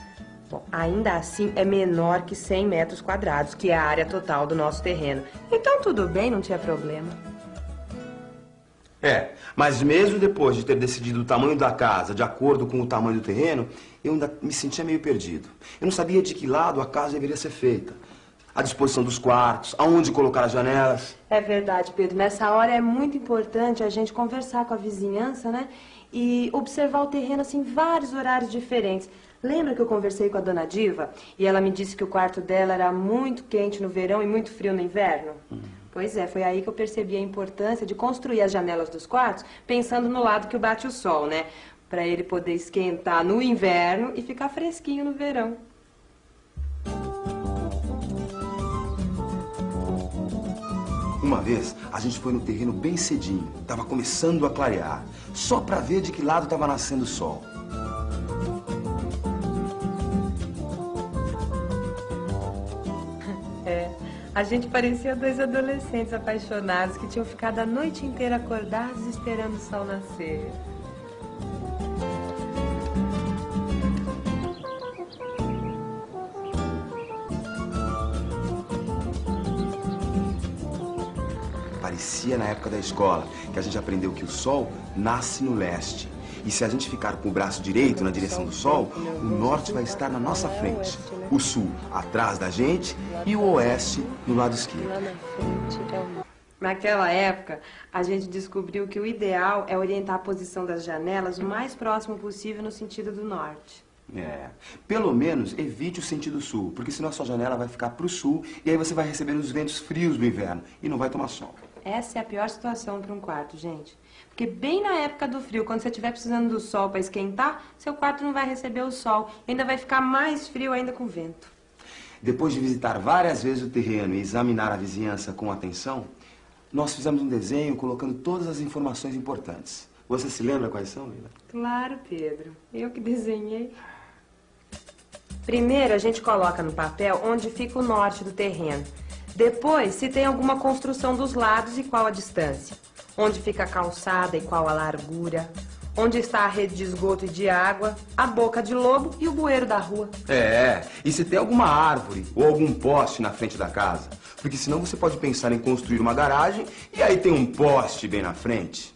S3: Bom, ainda assim é menor que 100 metros quadrados, que é a área total do nosso terreno. Então tudo bem, não tinha problema.
S2: Mas mesmo depois de ter decidido o tamanho da casa de acordo com o tamanho do terreno, eu ainda me sentia meio perdido. Eu não sabia de que lado a casa deveria ser feita. A disposição dos quartos, aonde colocar as janelas.
S3: É verdade, Pedro. Nessa hora é muito importante a gente conversar com a vizinhança, né? E observar o terreno, assim, em vários horários diferentes. Lembra que eu conversei com a dona Diva? E ela me disse que o quarto dela era muito quente no verão e muito frio no inverno? Pois é, foi aí que eu percebi a importância de construir as janelas dos quartos pensando no lado que bate o sol, né? Pra ele poder esquentar no inverno e ficar fresquinho no verão.
S2: Uma vez, a gente foi no terreno bem cedinho. Tava começando a clarear. Só pra ver de que lado tava nascendo o sol.
S3: A gente parecia 2 adolescentes apaixonados que tinham ficado a noite inteira acordados esperando o sol nascer.
S2: Parecia na época da escola, que a gente aprendeu que o sol nasce no leste. E se a gente ficar com o braço direito na direção do sol, o norte vai estar na nossa frente, o sul atrás da gente e o oeste no lado esquerdo.
S3: Lá na frente é o... Naquela época, a gente descobriu que o ideal é orientar a posição das janelas o mais próximo possível no sentido do norte.
S2: Pelo menos evite o sentido sul, porque senão a sua janela vai ficar pro sul e aí você vai receber os ventos frios do inverno e não vai tomar sol.
S3: Essa é a pior situação para um quarto, gente. Porque bem na época do frio, quando você estiver precisando do sol para esquentar, seu quarto não vai receber o sol. E ainda vai ficar mais frio ainda com vento.
S2: Depois de visitar várias vezes o terreno e examinar a vizinhança com atenção, nós fizemos um desenho colocando todas as informações importantes. Você se lembra quais são, Lila?
S3: Claro, Pedro. Eu que desenhei. Primeiro, a gente coloca no papel onde fica o norte do terreno. Depois, se tem alguma construção dos lados e qual a distância. Onde fica a calçada e qual a largura. Onde está a rede de esgoto e de água, a boca de lobo e o bueiro da rua.
S2: E se tem alguma árvore ou algum poste na frente da casa. Porque senão você pode pensar em construir uma garagem e aí tem um poste bem na frente.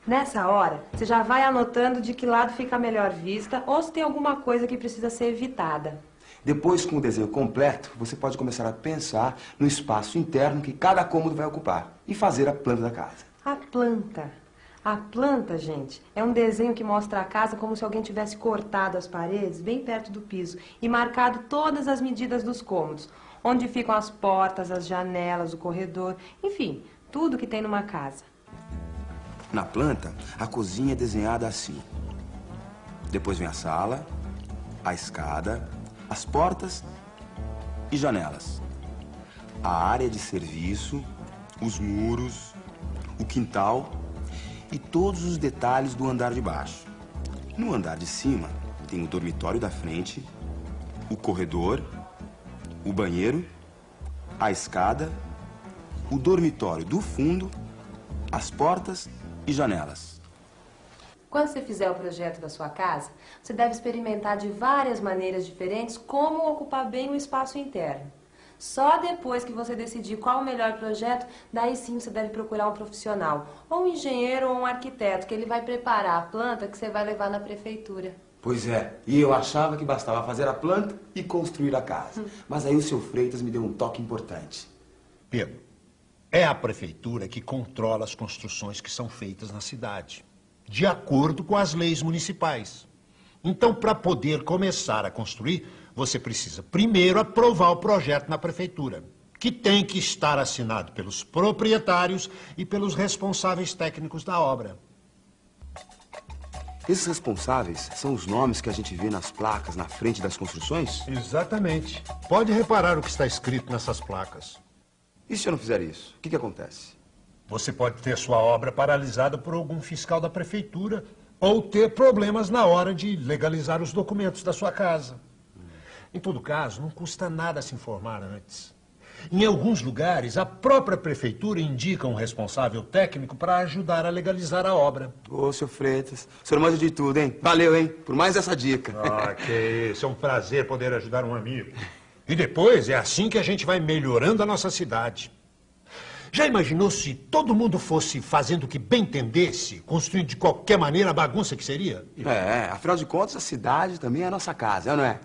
S3: Nessa hora, você já vai anotando de que lado fica a melhor vista ou se tem alguma coisa que precisa ser evitada.
S2: Depois, com o desenho completo, você pode começar a pensar no espaço interno que cada cômodo vai ocupar e fazer a planta da casa.
S3: A planta. A planta, gente, é um desenho que mostra a casa como se alguém tivesse cortado as paredes bem perto do piso e marcado todas as medidas dos cômodos, onde ficam as portas, as janelas, o corredor, enfim, tudo que tem numa casa.
S2: Na planta, a cozinha é desenhada assim. Depois vem a sala, a escada, as portas e janelas. A área de serviço, os muros, o quintal e todos os detalhes do andar de baixo. No andar de cima, tem o dormitório da frente, o corredor, o banheiro a escada, o dormitório do fundo, as portas e janelas.
S3: Quando você fizer o projeto da sua casa, você deve experimentar de várias maneiras diferentes como ocupar bem o espaço interno. Só depois que você decidir qual o melhor projeto, daí sim você deve procurar um profissional, ou um engenheiro ou um arquiteto, que ele vai preparar a planta que você vai levar na prefeitura.
S2: Pois é, e eu achava que bastava fazer a planta e construir a casa. Mas aí o seu Freitas me deu um toque importante.
S5: Pedro, é a prefeitura que controla as construções que são feitas na cidade, de acordo com as leis municipais. Então, para poder começar a construir, você precisa primeiro aprovar o projeto na prefeitura, que tem que estar assinado pelos proprietários e pelos responsáveis técnicos da obra.
S2: Esses responsáveis são os nomes que a gente vê nas placas na frente das construções?
S5: Exatamente. Pode reparar o que está escrito nessas placas.
S2: E se eu não fizer isso, o que acontece?
S5: Você pode ter sua obra paralisada por algum fiscal da prefeitura ou ter problemas na hora de legalizar os documentos da sua casa. Em todo caso, não custa nada se informar antes. Em alguns lugares, a própria prefeitura indica um responsável técnico para ajudar a legalizar a obra.
S2: Ô, seu Freitas, o senhor manja de tudo, hein? Valeu, hein? Por mais essa dica.
S5: Ah, que isso. É um prazer poder ajudar um amigo. E depois, é assim que a gente vai melhorando a nossa cidade. Já imaginou se todo mundo fosse fazendo o que bem entendesse, construindo de qualquer maneira a bagunça que seria?
S2: É, afinal de contas, a cidade também é a nossa casa, não é?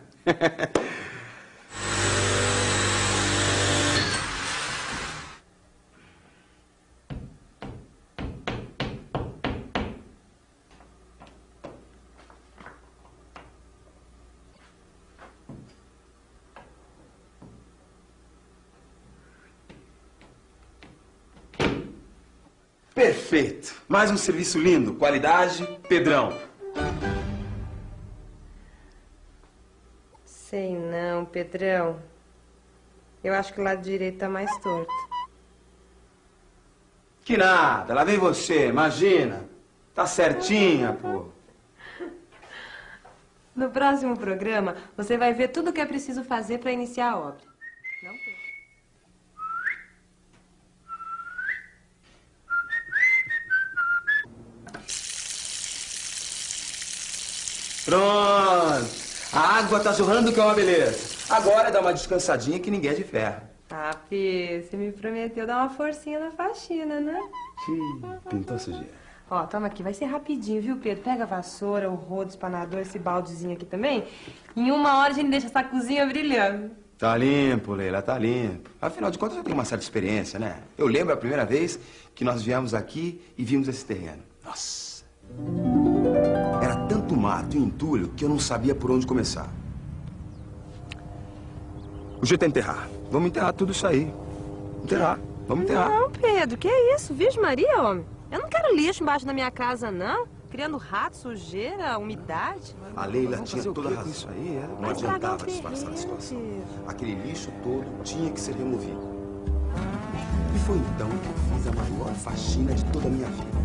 S2: Perfeito. Mais um serviço lindo. Qualidade, Pedrão.
S3: Sei não, Pedrão. Eu acho que o lado direito tá mais torto.
S2: Que nada. Lá vem você, imagina. Tá certinha, pô.
S3: No próximo programa, você vai ver tudo o que é preciso fazer para iniciar a obra. Não, Pedro?
S2: Pronto. A água tá jorrando que é uma beleza. Agora é dar uma descansadinha que ninguém é de ferro.
S3: Ah, Pê, você me prometeu dar uma forcinha na faxina, né?
S2: Pintou a sujeira.
S3: Ó, toma aqui, vai ser rapidinho, viu, Pedro? Pega a vassoura, o rodo, o espanador, esse baldezinho aqui também. Em 1 hora a gente deixa essa cozinha brilhando.
S2: Tá limpo, Leila, tá limpo. Afinal de contas, eu tenho uma certa experiência, né? Eu lembro a primeira vez que nós viemos aqui e vimos esse terreno. Nossa! Era tanto mato e entulho que eu não sabia por onde começar. O jeito é enterrar. Vamos enterrar tudo isso aí. Enterrar. Vamos enterrar.
S3: Não, Pedro, que é isso? Virgem Maria, homem. Eu não quero lixo embaixo da minha casa, não. Criando rato, sujeira, umidade.
S2: A Leila tinha toda a razão. Isso aí, não
S3: Vai estragar
S2: adiantava
S3: o
S2: disfarçar a
S3: terreno,
S2: situação.
S3: Pedro.
S2: Aquele lixo todo tinha que ser removido. E foi então que eu fiz a maior faxina de toda a minha vida.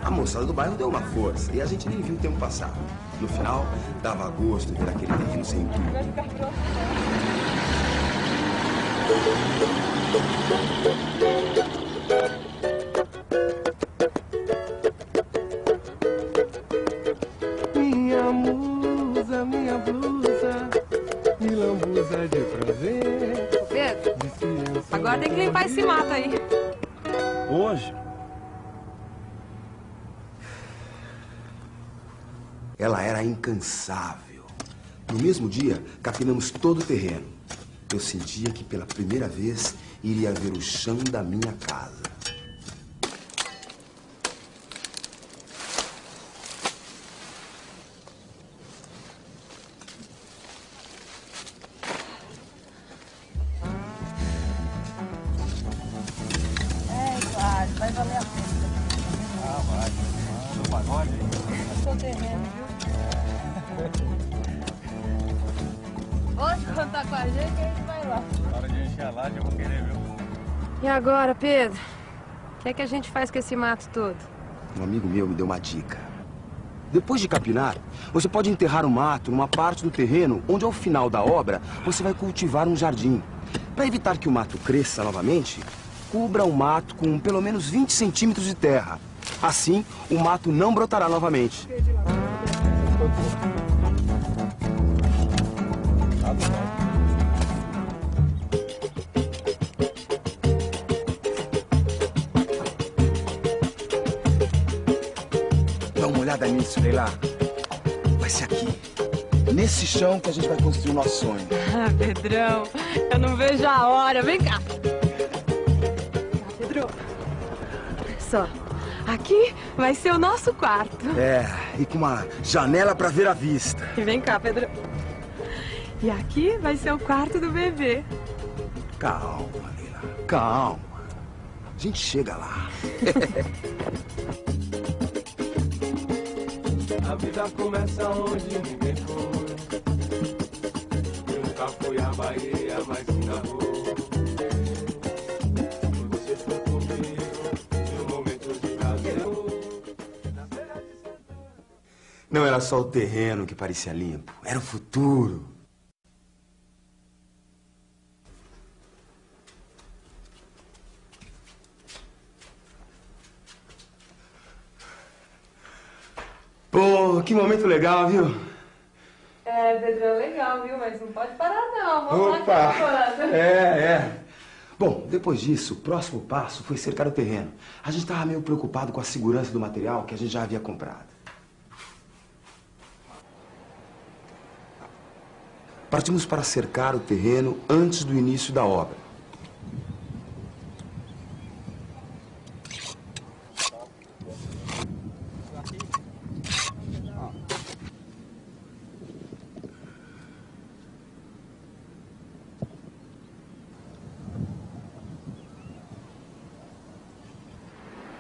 S2: A moçada do bairro deu uma força e a gente nem viu o tempo passar. No final, dava gosto ver aquele terreno sem tudo.
S3: Vai ficar pronto.
S7: Minha musa, minha blusa, me lambuza de prazer.
S3: Ô, Pedro, agora tem que limpar esse mato aí.
S7: Hoje?
S2: Ela era incansável. No mesmo dia, capinamos todo o terreno. Eu sentia que pela primeira vez iria ver o chão da minha casa.
S3: Claro, vai valer a pena. Ah, vai. No pagode? É seu terreno, viu? Pode contar com a gente que a gente vai lá.
S6: Na hora de encher a laje, eu vou querer, viu?
S3: E agora, Pedro? O que é que a gente faz com esse mato todo?
S2: Um amigo meu me deu uma dica. Depois de capinar, você pode enterrar o mato numa parte do terreno onde, ao final da obra, você vai cultivar um jardim. Para evitar que o mato cresça novamente, cubra o mato com pelo menos 20 centímetros de terra. Assim, o mato não brotará novamente. Dá uma olhada nisso, Leila. Vai ser aqui, nesse chão, que a gente vai construir o nosso sonho.
S3: Ah, Pedrão, eu não vejo a hora. Vem cá. Pedro, olha só. Aqui vai ser o nosso quarto.
S2: É, e com uma janela para ver a vista.
S3: E vem cá, Pedro. E aqui vai ser o quarto do bebê.
S2: Calma, Leila, calma. A gente chega lá.
S7: A vida começa onde ninguém foi. Eu nunca fui à Bahia, mas ainda vou. Você foi comigo no momento de prazer.
S2: Não era só o terreno que parecia limpo, era o futuro. Pô, que momento legal, viu?
S3: É, Pedrão, legal, viu? Mas não pode parar, não. Vamos
S2: Opa!
S3: lá.
S2: É. Bom, depois disso, o próximo passo foi cercar o terreno. A gente estava meio preocupado com a segurança do material que a gente já havia comprado. Partimos para cercar o terreno antes do início da obra.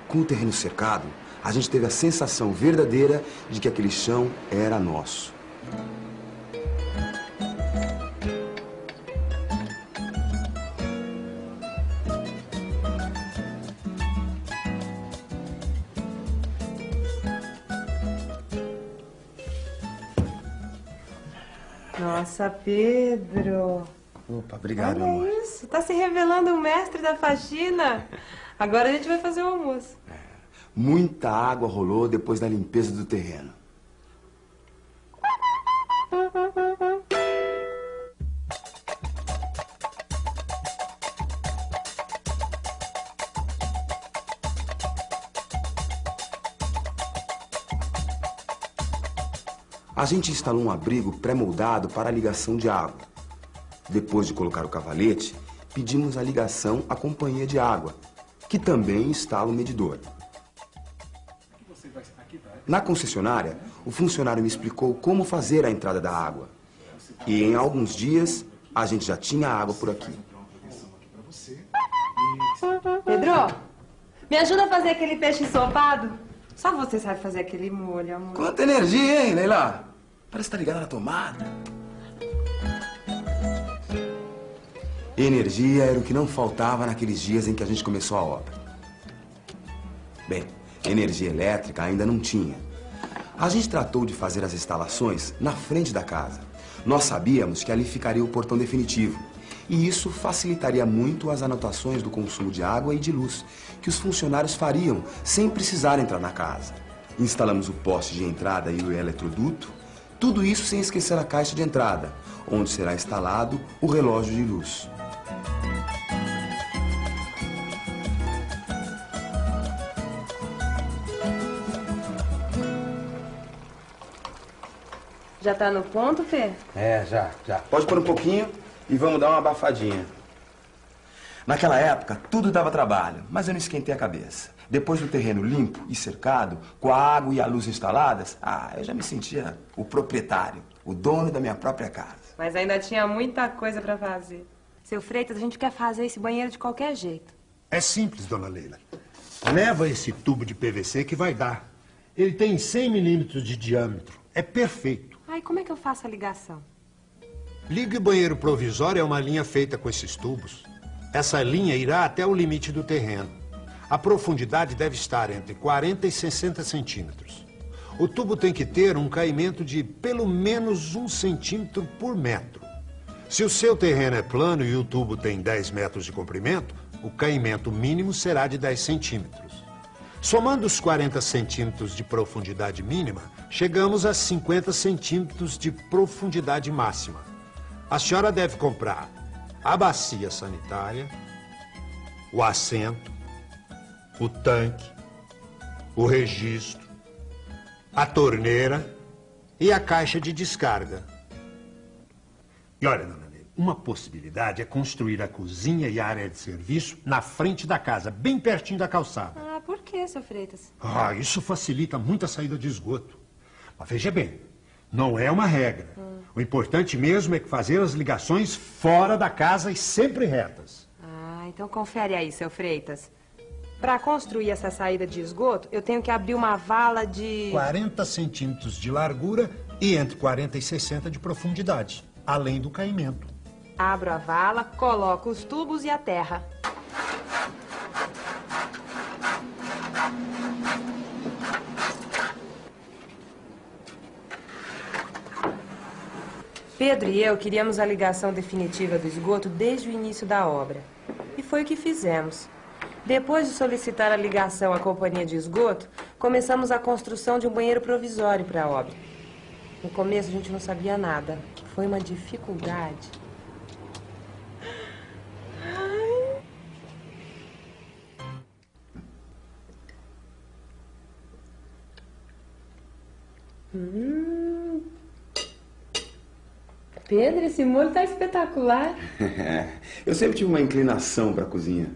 S2: Com o terreno cercado, a gente teve a sensação verdadeira de que aquele chão era nosso.
S3: Nossa, Pedro.
S2: Opa, obrigado, amor.
S3: Olha isso, tá se revelando o mestre da faxina. Agora a gente vai fazer o almoço.
S2: Muita água rolou depois da limpeza do terreno. A gente instalou um abrigo pré-moldado para a ligação de água. Depois de colocar o cavalete, pedimos a ligação à companhia de água, que também instala o medidor. Na concessionária, o funcionário me explicou como fazer a entrada da água. E em alguns dias, a gente já tinha água por aqui.
S3: Pedro, me ajuda a fazer aquele peixe ensopado? Só você sabe fazer aquele molho, amor.
S2: Quanta energia, hein, Leila? Parece que tá ligada na tomada. Energia era o que não faltava naqueles dias em que a gente começou a obra. Bem, energia elétrica ainda não tinha. A gente tratou de fazer as instalações na frente da casa. Nós sabíamos que ali ficaria o portão definitivo. E isso facilitaria muito as anotações do consumo de água e de luz que os funcionários fariam sem precisar entrar na casa. Instalamos o poste de entrada e o eletroduto, tudo isso sem esquecer a caixa de entrada, onde será instalado o relógio de luz.
S3: Já tá no ponto, Fê?
S2: É, já. Pode pôr um pouquinho e vamos dar uma abafadinha. Naquela época, tudo dava trabalho, mas eu não esquentei a cabeça. Depois do terreno limpo e cercado, com a água e a luz instaladas, eu já me sentia o proprietário, o dono da minha própria casa.
S3: Mas ainda tinha muita coisa pra fazer. Seu Freitas, a gente quer fazer esse banheiro de qualquer jeito.
S5: É simples, dona Leila. Leva esse tubo de PVC que vai dar. Ele tem 100 milímetros de diâmetro. É perfeito.
S3: Ai, como é que eu faço a ligação?
S5: Ligue o banheiro provisório é uma linha feita com esses tubos. Essa linha irá até o limite do terreno. A profundidade deve estar entre 40 e 60 centímetros. O tubo tem que ter um caimento de pelo menos 1 centímetro por metro. Se o seu terreno é plano e o tubo tem 10 metros de comprimento, o caimento mínimo será de 10 centímetros. Somando os 40 centímetros de profundidade mínima, chegamos a 50 centímetros de profundidade máxima. A senhora deve comprar a bacia sanitária, o assento, o tanque, o registro, a torneira e a caixa de descarga. E olha, dona Neide, uma possibilidade é construir a cozinha e a área de serviço na frente da casa, bem pertinho da calçada.
S3: Ah, por que, seu Freitas?
S5: Isso facilita muito a saída de esgoto. Mas veja bem, não é uma regra. O importante mesmo é que fazer as ligações fora da casa e sempre retas.
S3: Ah, então confere aí, seu Freitas. Para construir essa saída de esgoto, eu tenho que abrir uma vala de...
S5: 40 centímetros de largura e entre 40 e 60 de profundidade, além do caimento.
S3: Abro a vala, coloco os tubos e a terra. Pedro e eu queríamos a ligação definitiva do esgoto desde o início da obra. E foi o que fizemos. Depois de solicitar a ligação à companhia de esgoto, começamos a construção de um banheiro provisório para a obra. No começo a gente não sabia nada. Foi uma dificuldade. Pedro, esse molho tá espetacular.
S2: Eu sempre tive uma inclinação para a cozinha.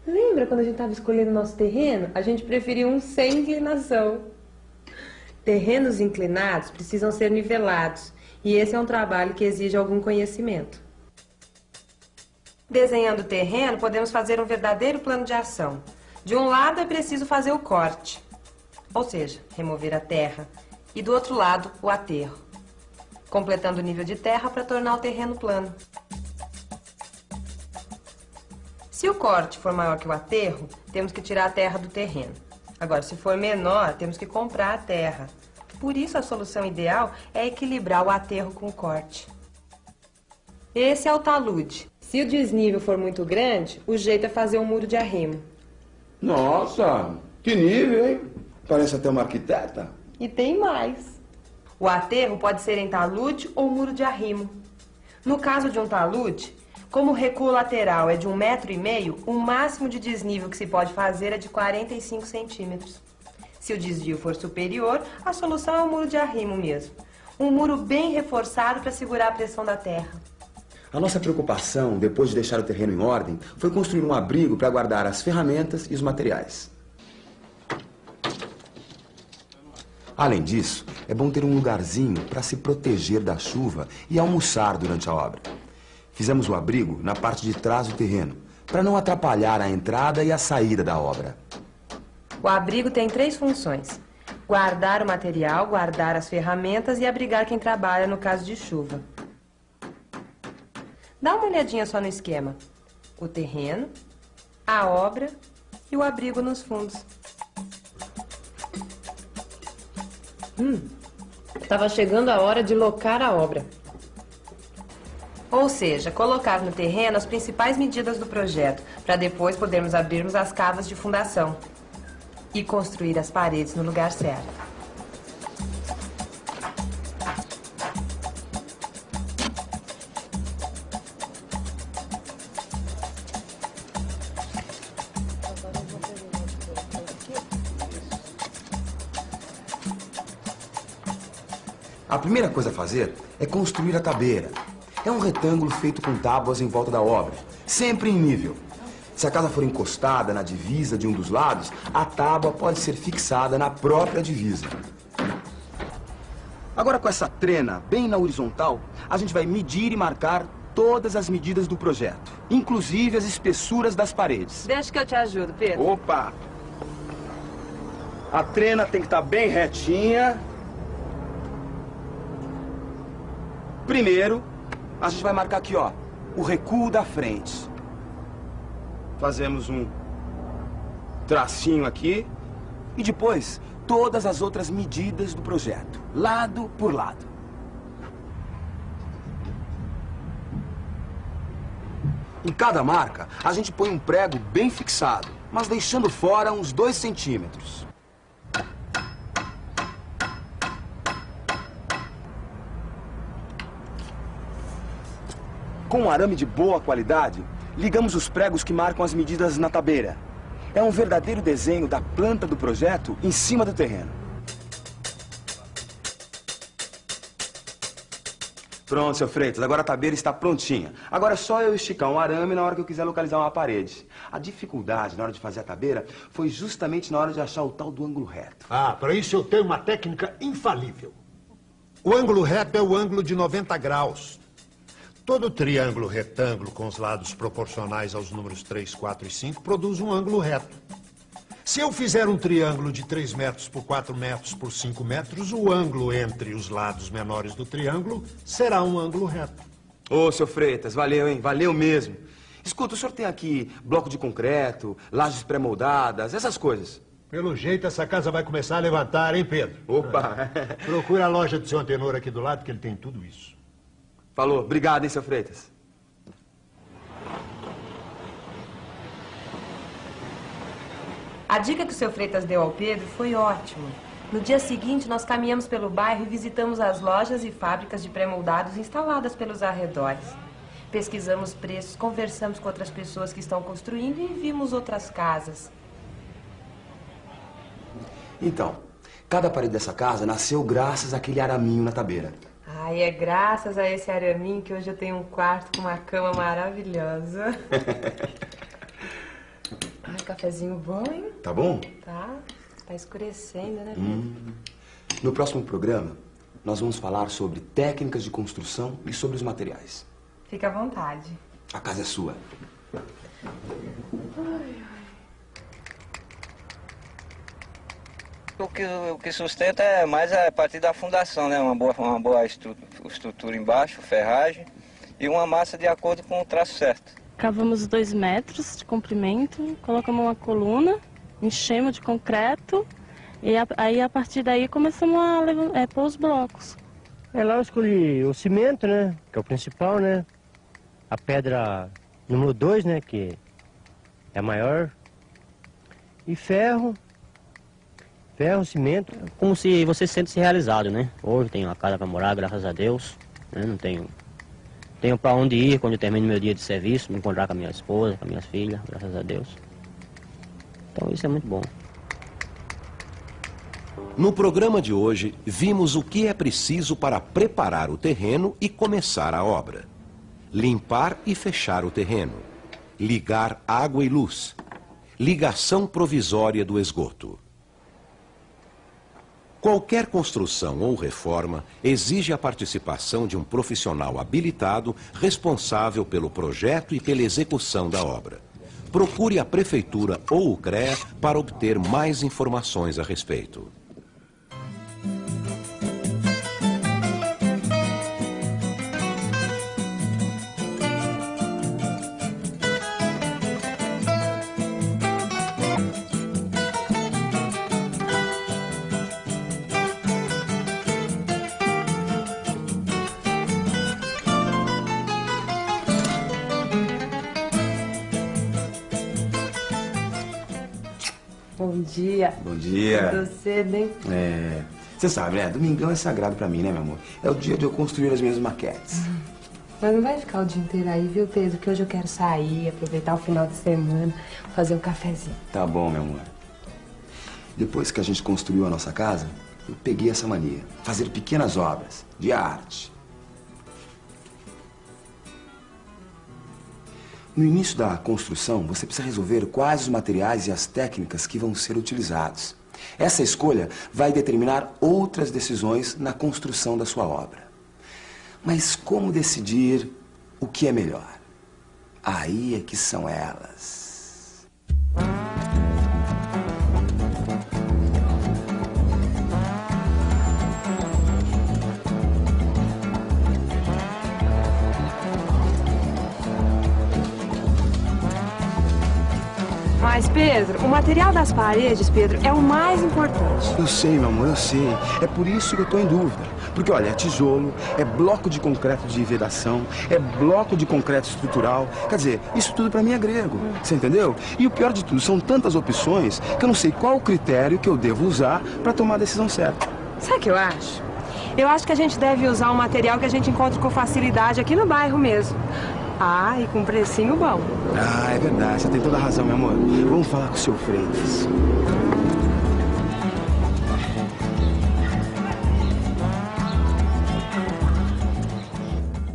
S3: Lembra quando a gente estava escolhendo nosso terreno? A gente preferia um sem inclinação. Terrenos inclinados precisam ser nivelados. E esse é um trabalho que exige algum conhecimento. Desenhando o terreno, podemos fazer um verdadeiro plano de ação. De um lado é preciso fazer o corte, ou seja, remover a terra. E do outro lado, o aterro, completando o nível de terra para tornar o terreno plano. Se o corte for maior que o aterro, temos que tirar a terra do terreno. Agora, se for menor, temos que comprar a terra. Por isso, a solução ideal é equilibrar o aterro com o corte. Esse é o talude. Se o desnível for muito grande, o jeito é fazer um muro de arrimo.
S2: Nossa, que nível, hein? Parece até uma arquiteta.
S3: E tem mais. O aterro pode ser em talude ou muro de arrimo. No caso de um talude, como o recuo lateral é de 1,5 m, o máximo de desnível que se pode fazer é de 45 centímetros. Se o desvio for superior, a solução é o muro de arrimo mesmo. Um muro bem reforçado para segurar a pressão da terra.
S2: A nossa preocupação, depois de deixar o terreno em ordem, foi construir um abrigo para guardar as ferramentas e os materiais. Além disso, é bom ter um lugarzinho para se proteger da chuva e almoçar durante a obra. Fizemos o abrigo na parte de trás do terreno, para não atrapalhar a entrada e a saída da obra.
S3: O abrigo tem 3 funções: guardar o material, guardar as ferramentas e abrigar quem trabalha no caso de chuva. Dá uma olhadinha só no esquema: o terreno, a obra e o abrigo nos fundos. Estava chegando a hora de locar a obra. Ou seja, colocar no terreno as principais medidas do projeto, para depois podermos abrirmos as cavas de fundação e construir as paredes no lugar certo.
S2: A primeira coisa a fazer é construir a tabeira. É um retângulo feito com tábuas em volta da obra, sempre em nível. Se a casa for encostada na divisa de um dos lados, a tábua pode ser fixada na própria divisa. Agora, com essa trena bem na horizontal, a gente vai medir e marcar todas as medidas do projeto, inclusive as espessuras das paredes.
S3: Deixa que eu te ajudo, Pedro.
S2: Opa! A trena tem que estar bem retinha. Primeiro, a gente vai marcar aqui, ó, o recuo da frente. Fazemos um tracinho aqui e depois todas as outras medidas do projeto, lado por lado. Em cada marca, a gente põe um prego bem fixado, mas deixando fora uns 2 centímetros. Com um arame de boa qualidade, ligamos os pregos que marcam as medidas na tabeira. É um verdadeiro desenho da planta do projeto em cima do terreno. Pronto, seu Freitas, agora a tabeira está prontinha. Agora é só eu esticar um arame na hora que eu quiser localizar uma parede. A dificuldade na hora de fazer a tabeira foi justamente na hora de achar o tal do ângulo reto.
S5: Ah, para isso eu tenho uma técnica infalível. O ângulo reto é o ângulo de 90 graus. Todo triângulo retângulo com os lados proporcionais aos números 3, 4 e 5 produz um ângulo reto. Se eu fizer um triângulo de 3 metros por 4 metros por 5 metros, o ângulo entre os lados menores do triângulo será um ângulo reto.
S2: Ô, seu Freitas, valeu, hein? Valeu mesmo. Escuta, o senhor tem aqui bloco de concreto, lajes pré-moldadas, essas coisas.
S5: Pelo jeito, essa casa vai começar a levantar, hein, Pedro?
S2: Opa!
S5: Procura a loja do seu antenor aqui do lado, que ele tem tudo isso.
S2: Falou. Obrigado, hein, seu Freitas.
S3: A dica que o seu Freitas deu ao Pedro foi ótima. No dia seguinte, nós caminhamos pelo bairro e visitamos as lojas e fábricas de pré-moldados instaladas pelos arredores. Pesquisamos preços, conversamos com outras pessoas que estão construindo e vimos outras casas.
S2: Então, cada parede dessa casa nasceu graças àquele araminho na tabeira.
S3: Ai, é graças a esse araminho que hoje eu tenho um quarto com uma cama maravilhosa. Ai, cafezinho bom, hein?
S2: Tá bom?
S3: Tá escurecendo, né, Pedro?
S2: No próximo programa, nós vamos falar sobre técnicas de construção e sobre os materiais.
S3: Fica à vontade.
S2: A casa é sua.
S8: O que sustenta é mais a partir da fundação, né? Uma boa estrutura embaixo, ferragem e uma massa de acordo com o traço certo.
S9: Cavamos 2 metros de comprimento, colocamos uma coluna, enchemos de concreto e aí a partir daí começamos a pôr os blocos.
S10: Lá eu escolhi o cimento, né? Que é o principal, né? A pedra número 2, né? Que é a maior. E ferro, cimento.
S11: Como se você se sente realizado, né? Hoje tenho uma casa para morar, graças a Deus. Né? Não tenho para onde ir quando eu termino meu dia de serviço, me encontrar com a minha esposa, com as minhas filhas, graças a Deus. Então isso é muito bom.
S1: No programa de hoje, vimos o que é preciso para preparar o terreno e começar a obra. Limpar e fechar o terreno. Ligar água e luz. Ligação provisória do esgoto. Qualquer construção ou reforma exige a participação de um profissional habilitado responsável pelo projeto e pela execução da obra. Procure a Prefeitura ou o CREA para obter mais informações a respeito.
S3: Bom dia.
S2: Bom dia.
S3: Acordou cedo, hein?
S2: Você sabe, né? Domingão é sagrado pra mim, né, meu amor? É o dia de eu construir as minhas maquetes.
S3: Mas não vai ficar o dia inteiro aí, viu, Pedro? Que hoje eu quero sair, aproveitar o final de semana, fazer um cafezinho.
S2: Tá bom, meu amor. Depois que a gente construiu a nossa casa, eu peguei essa mania. Fazer pequenas obras de arte. No início da construção, você precisa resolver quais os materiais e as técnicas que vão ser utilizados. Essa escolha vai determinar outras decisões na construção da sua obra. Mas como decidir o que é melhor? Aí é que são elas.
S3: Mas, Pedro, o material das paredes, Pedro, é o mais importante.
S2: Eu sei, meu amor, eu sei. É por isso que eu tô em dúvida. Porque, olha, é tijolo, é bloco de concreto de vedação, é bloco de concreto estrutural. Quer dizer, isso tudo pra mim é grego, você entendeu? E o pior de tudo, são tantas opções que eu não sei qual o critério que eu devo usar pra tomar a decisão certa.
S3: Sabe o que eu acho? Eu acho que a gente deve usar um material que a gente encontra com facilidade aqui no bairro mesmo. Ah, e com um precinho bom.
S2: Ah, é verdade, você tem toda a razão, meu amor. Vamos falar com o seu Freitas.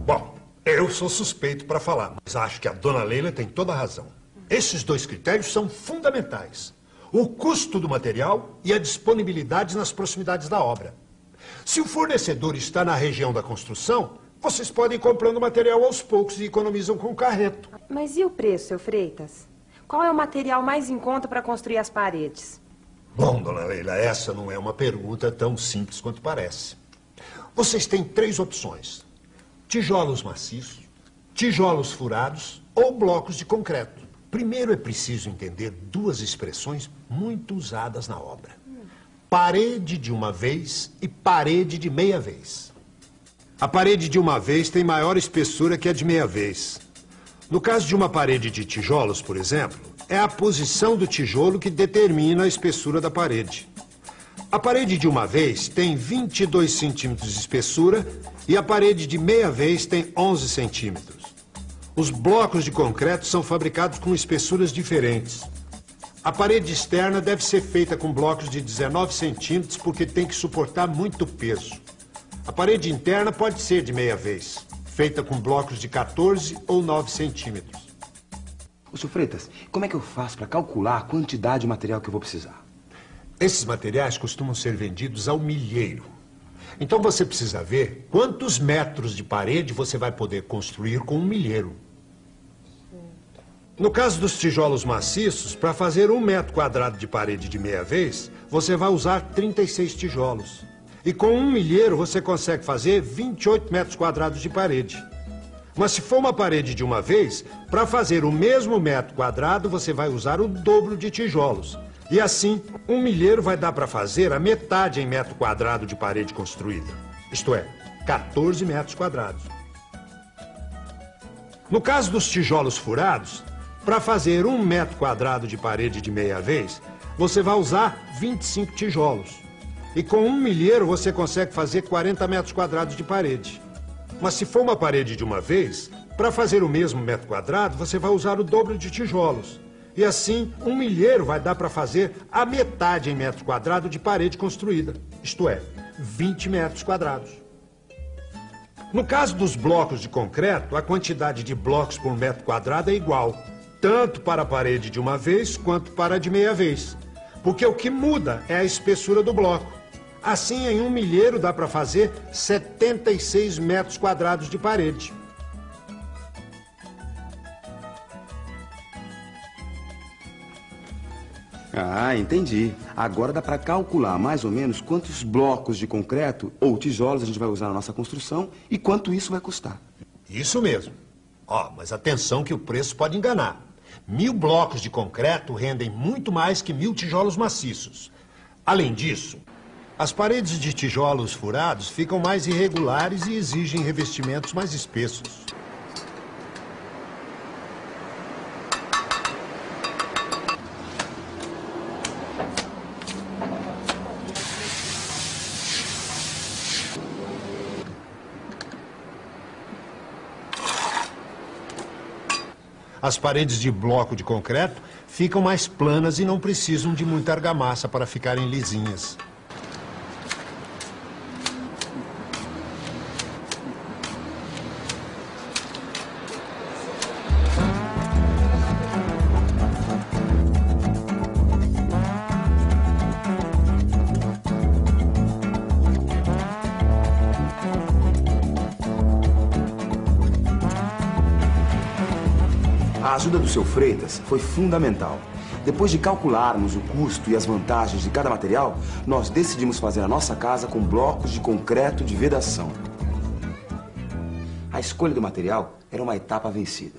S5: Bom, eu sou suspeito para falar, mas acho que a dona Leila tem toda a razão. Esses dois critérios são fundamentais. O custo do material e a disponibilidade nas proximidades da obra. Se o fornecedor está na região da construção, vocês podem ir comprando material aos poucos e economizam com o carreto.
S3: Mas e o preço, seu Freitas? Qual é o material mais em conta para construir as paredes?
S5: Bom, dona Leila, essa não é uma pergunta tão simples quanto parece. Vocês têm 3 opções: tijolos maciços, tijolos furados ou blocos de concreto. Primeiro é preciso entender 2 expressões muito usadas na obra: parede de uma vez e parede de meia vez. A parede de uma vez tem maior espessura que a de meia vez. No caso de uma parede de tijolos, por exemplo, é a posição do tijolo que determina a espessura da parede. A parede de uma vez tem 22 centímetros de espessura e a parede de meia vez tem 11 centímetros. Os blocos de concreto são fabricados com espessuras diferentes. A parede externa deve ser feita com blocos de 19 centímetros porque tem que suportar muito peso. A parede interna pode ser de meia vez, feita com blocos de 14 ou 9 centímetros.
S2: Ô, senhor Freitas, como é que eu faço para calcular a quantidade de material que eu vou precisar?
S5: Esses materiais costumam ser vendidos ao milheiro. Então você precisa ver quantos metros de parede você vai poder construir com um milheiro. No caso dos tijolos maciços, para fazer 1 metro quadrado de parede de meia vez, você vai usar 36 tijolos. E com um milheiro você consegue fazer 28 metros quadrados de parede. Mas se for uma parede de uma vez, para fazer o mesmo metro quadrado, você vai usar o dobro de tijolos. E assim, um milheiro vai dar para fazer a metade em metro quadrado de parede construída. Isto é, 14 metros quadrados. No caso dos tijolos furados, para fazer 1 metro quadrado de parede de meia vez, você vai usar 25 tijolos. E com um milheiro você consegue fazer 40 metros quadrados de parede. Mas se for uma parede de uma vez, para fazer o mesmo metro quadrado, você vai usar o dobro de tijolos. E assim, um milheiro vai dar para fazer a metade em metro quadrado de parede construída. Isto é, 20 metros quadrados. No caso dos blocos de concreto, a quantidade de blocos por metro quadrado é igual, tanto para a parede de uma vez quanto para a de meia vez. Porque o que muda é a espessura do bloco. Assim, em um milheiro dá para fazer 76 metros quadrados de parede.
S2: Ah, entendi. Agora dá para calcular mais ou menos quantos blocos de concreto ou tijolos a gente vai usar na nossa construção e quanto isso vai custar.
S5: Isso mesmo. Mas atenção que o preço pode enganar. 1000 blocos de concreto rendem muito mais que 1000 tijolos maciços. Além disso, as paredes de tijolos furados ficam mais irregulares e exigem revestimentos mais espessos. As paredes de bloco de concreto ficam mais planas e não precisam de muita argamassa para ficarem lisinhas.
S2: A ajuda do seu Freitas foi fundamental. Depois de calcularmos o custo e as vantagens de cada material, nós decidimos fazer a nossa casa com blocos de concreto de vedação. A escolha do material era uma etapa vencida.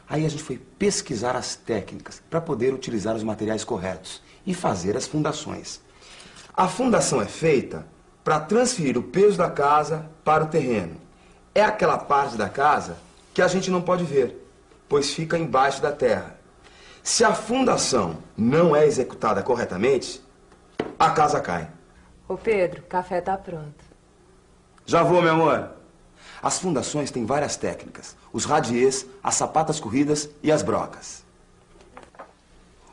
S2: Aí a gente foi pesquisar as técnicas para poder utilizar os materiais corretos e fazer as fundações. A fundação é feita para transferir o peso da casa para o terreno. É aquela parte da casa que a gente não pode ver, pois fica embaixo da terra. Se a fundação não é executada corretamente, a casa cai.
S3: Ô Pedro, o café tá pronto.
S2: Já vou, meu amor. As fundações têm várias técnicas. Os radiers, as sapatas corridas e as brocas.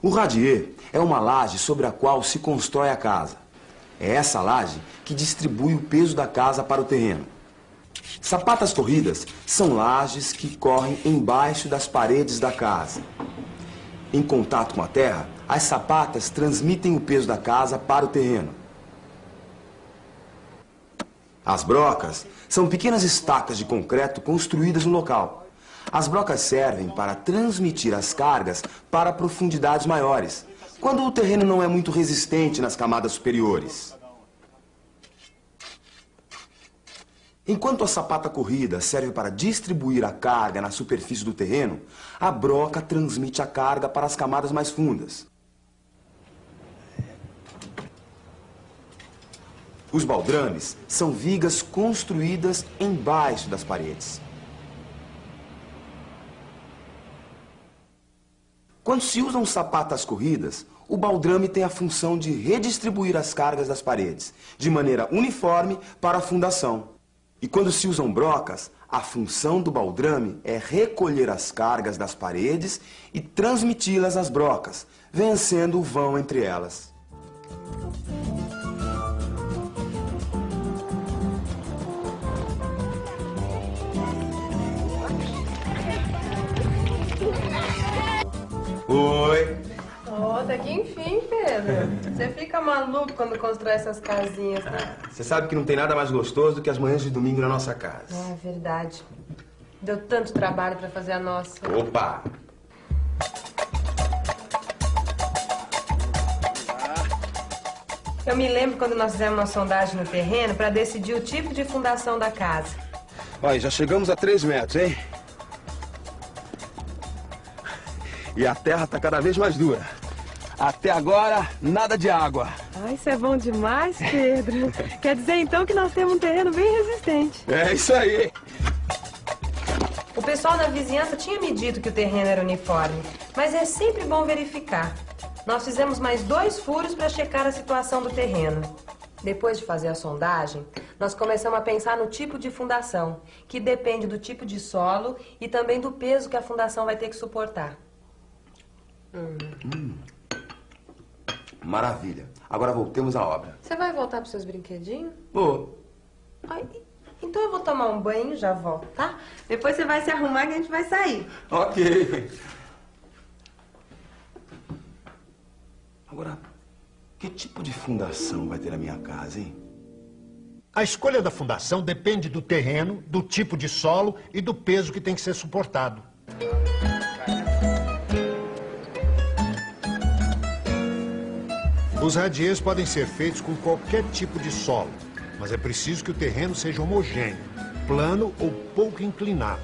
S2: O radier é uma laje sobre a qual se constrói a casa. É essa laje que distribui o peso da casa para o terreno. Sapatas corridas são lajes que correm embaixo das paredes da casa. Em contato com a terra, as sapatas transmitem o peso da casa para o terreno. As brocas são pequenas estacas de concreto construídas no local. As brocas servem para transmitir as cargas para profundidades maiores, quando o terreno não é muito resistente nas camadas superiores. Enquanto a sapata corrida serve para distribuir a carga na superfície do terreno, a broca transmite a carga para as camadas mais fundas. Os baldrames são vigas construídas embaixo das paredes. Quando se usam sapatas corridas, o baldrame tem a função de redistribuir as cargas das paredes, de maneira uniforme para a fundação. E quando se usam brocas, a função do baldrame é recolher as cargas das paredes e transmiti-las às brocas, vencendo o vão entre elas. Oi.
S3: Oh, até que enfim, Pedro. Você fica maluco quando constrói essas casinhas, né?
S2: Você sabe que não tem nada mais gostoso do que as manhãs de domingo na nossa casa.
S3: É verdade. Deu tanto trabalho pra fazer a nossa.
S2: Opa!
S3: Eu me lembro quando nós fizemos uma sondagem no terreno pra decidir o tipo de fundação da casa.
S2: Olha, já chegamos a 3 metros, hein? E a terra tá cada vez mais dura. Até agora, nada de água.
S3: Ai, isso é bom demais, Pedro. Quer dizer, então, que nós temos um terreno bem resistente.
S2: É isso aí.
S3: O pessoal da vizinhança tinha me dito que o terreno era uniforme, mas é sempre bom verificar. Nós fizemos mais 2 furos para checar a situação do terreno. Depois de fazer a sondagem, nós começamos a pensar no tipo de fundação, que depende do tipo de solo e também do peso que a fundação vai ter que suportar.
S2: Maravilha. Agora voltemos à obra.
S3: Você vai voltar para os seus brinquedinhos?
S2: Vou.
S3: Ai, então eu vou tomar um banho e já volto, tá? Depois você vai se arrumar que a gente vai sair.
S2: Ok. Agora, que tipo de fundação vai ter a minha casa, hein?
S5: A escolha da fundação depende do terreno, do tipo de solo e do peso que tem que ser suportado. Os radiers podem ser feitos com qualquer tipo de solo, mas é preciso que o terreno seja homogêneo, plano ou pouco inclinado.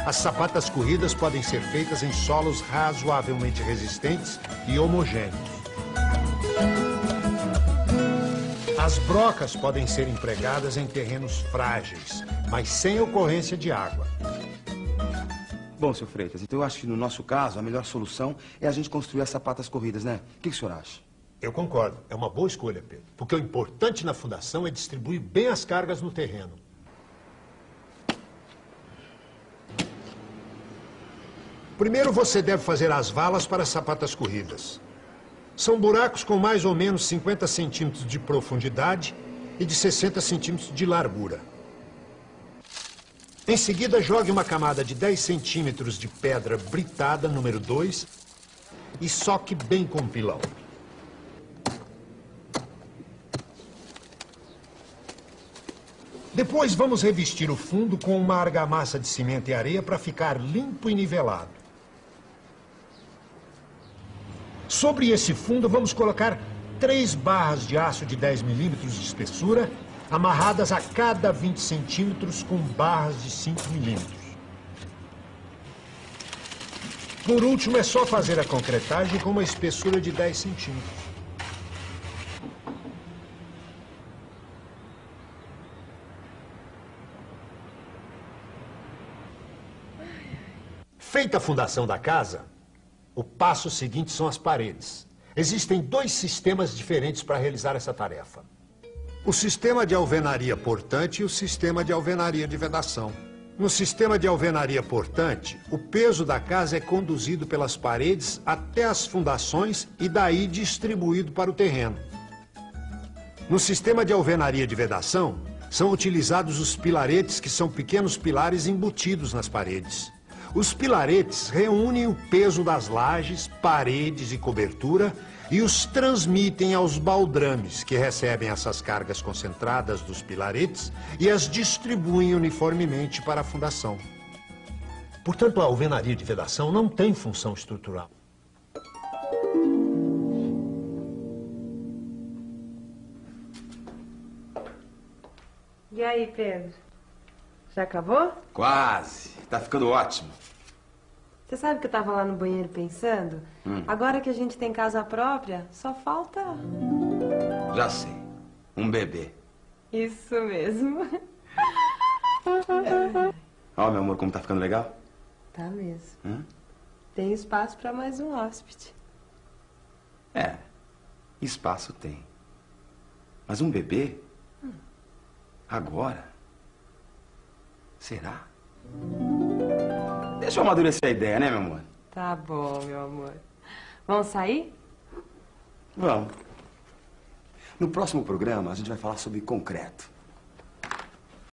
S5: As sapatas corridas podem ser feitas em solos razoavelmente resistentes e homogêneos. As brocas podem ser empregadas em terrenos frágeis, mas sem ocorrência de água.
S2: Bom, seu Freitas, então eu acho que no nosso caso a melhor solução é a gente construir as sapatas corridas, né? O que o senhor acha?
S5: Eu concordo. É uma boa escolha, Pedro. Porque o importante na fundação é distribuir bem as cargas no terreno. Primeiro você deve fazer as valas para as sapatas corridas. São buracos com mais ou menos 50 centímetros de profundidade e de 60 centímetros de largura. Em seguida, jogue uma camada de 10 centímetros de pedra britada, número 2, e soque bem com o pilão. Depois vamos revestir o fundo com uma argamassa de cimento e areia para ficar limpo e nivelado. Sobre esse fundo, vamos colocar 3 barras de aço de 10 milímetros de espessura, amarradas a cada 20 centímetros com barras de 5 milímetros. Por último, é só fazer a concretagem com uma espessura de 10 centímetros. Feita a fundação da casa, o passo seguinte são as paredes. Existem 2 sistemas diferentes para realizar essa tarefa. O sistema de alvenaria portante e o sistema de alvenaria de vedação. No sistema de alvenaria portante, o peso da casa é conduzido pelas paredes até as fundações e daí distribuído para o terreno. No sistema de alvenaria de vedação, são utilizados os pilaretes, que são pequenos pilares embutidos nas paredes. Os pilaretes reúnem o peso das lajes, paredes e cobertura e os transmitem aos baldrames, que recebem essas cargas concentradas dos pilaretes e as distribuem uniformemente para a fundação. Portanto, a alvenaria de vedação não tem função estrutural.
S3: E aí, Pedro? Já acabou?
S2: Quase. Tá ficando ótimo.
S3: Você sabe que eu tava lá no banheiro pensando? Agora que a gente tem casa própria, só falta...
S2: Já sei. Um bebê.
S3: Isso mesmo.
S2: Ó, meu amor, como tá ficando legal?
S3: Tá mesmo. Tem espaço pra mais um hóspede.
S2: É, espaço tem. Mas um bebê? Agora? Será? Deixa eu amadurecer a ideia, né, meu amor?
S3: Tá bom, meu amor. Vamos sair?
S2: Vamos. No próximo programa, a gente vai falar sobre concreto.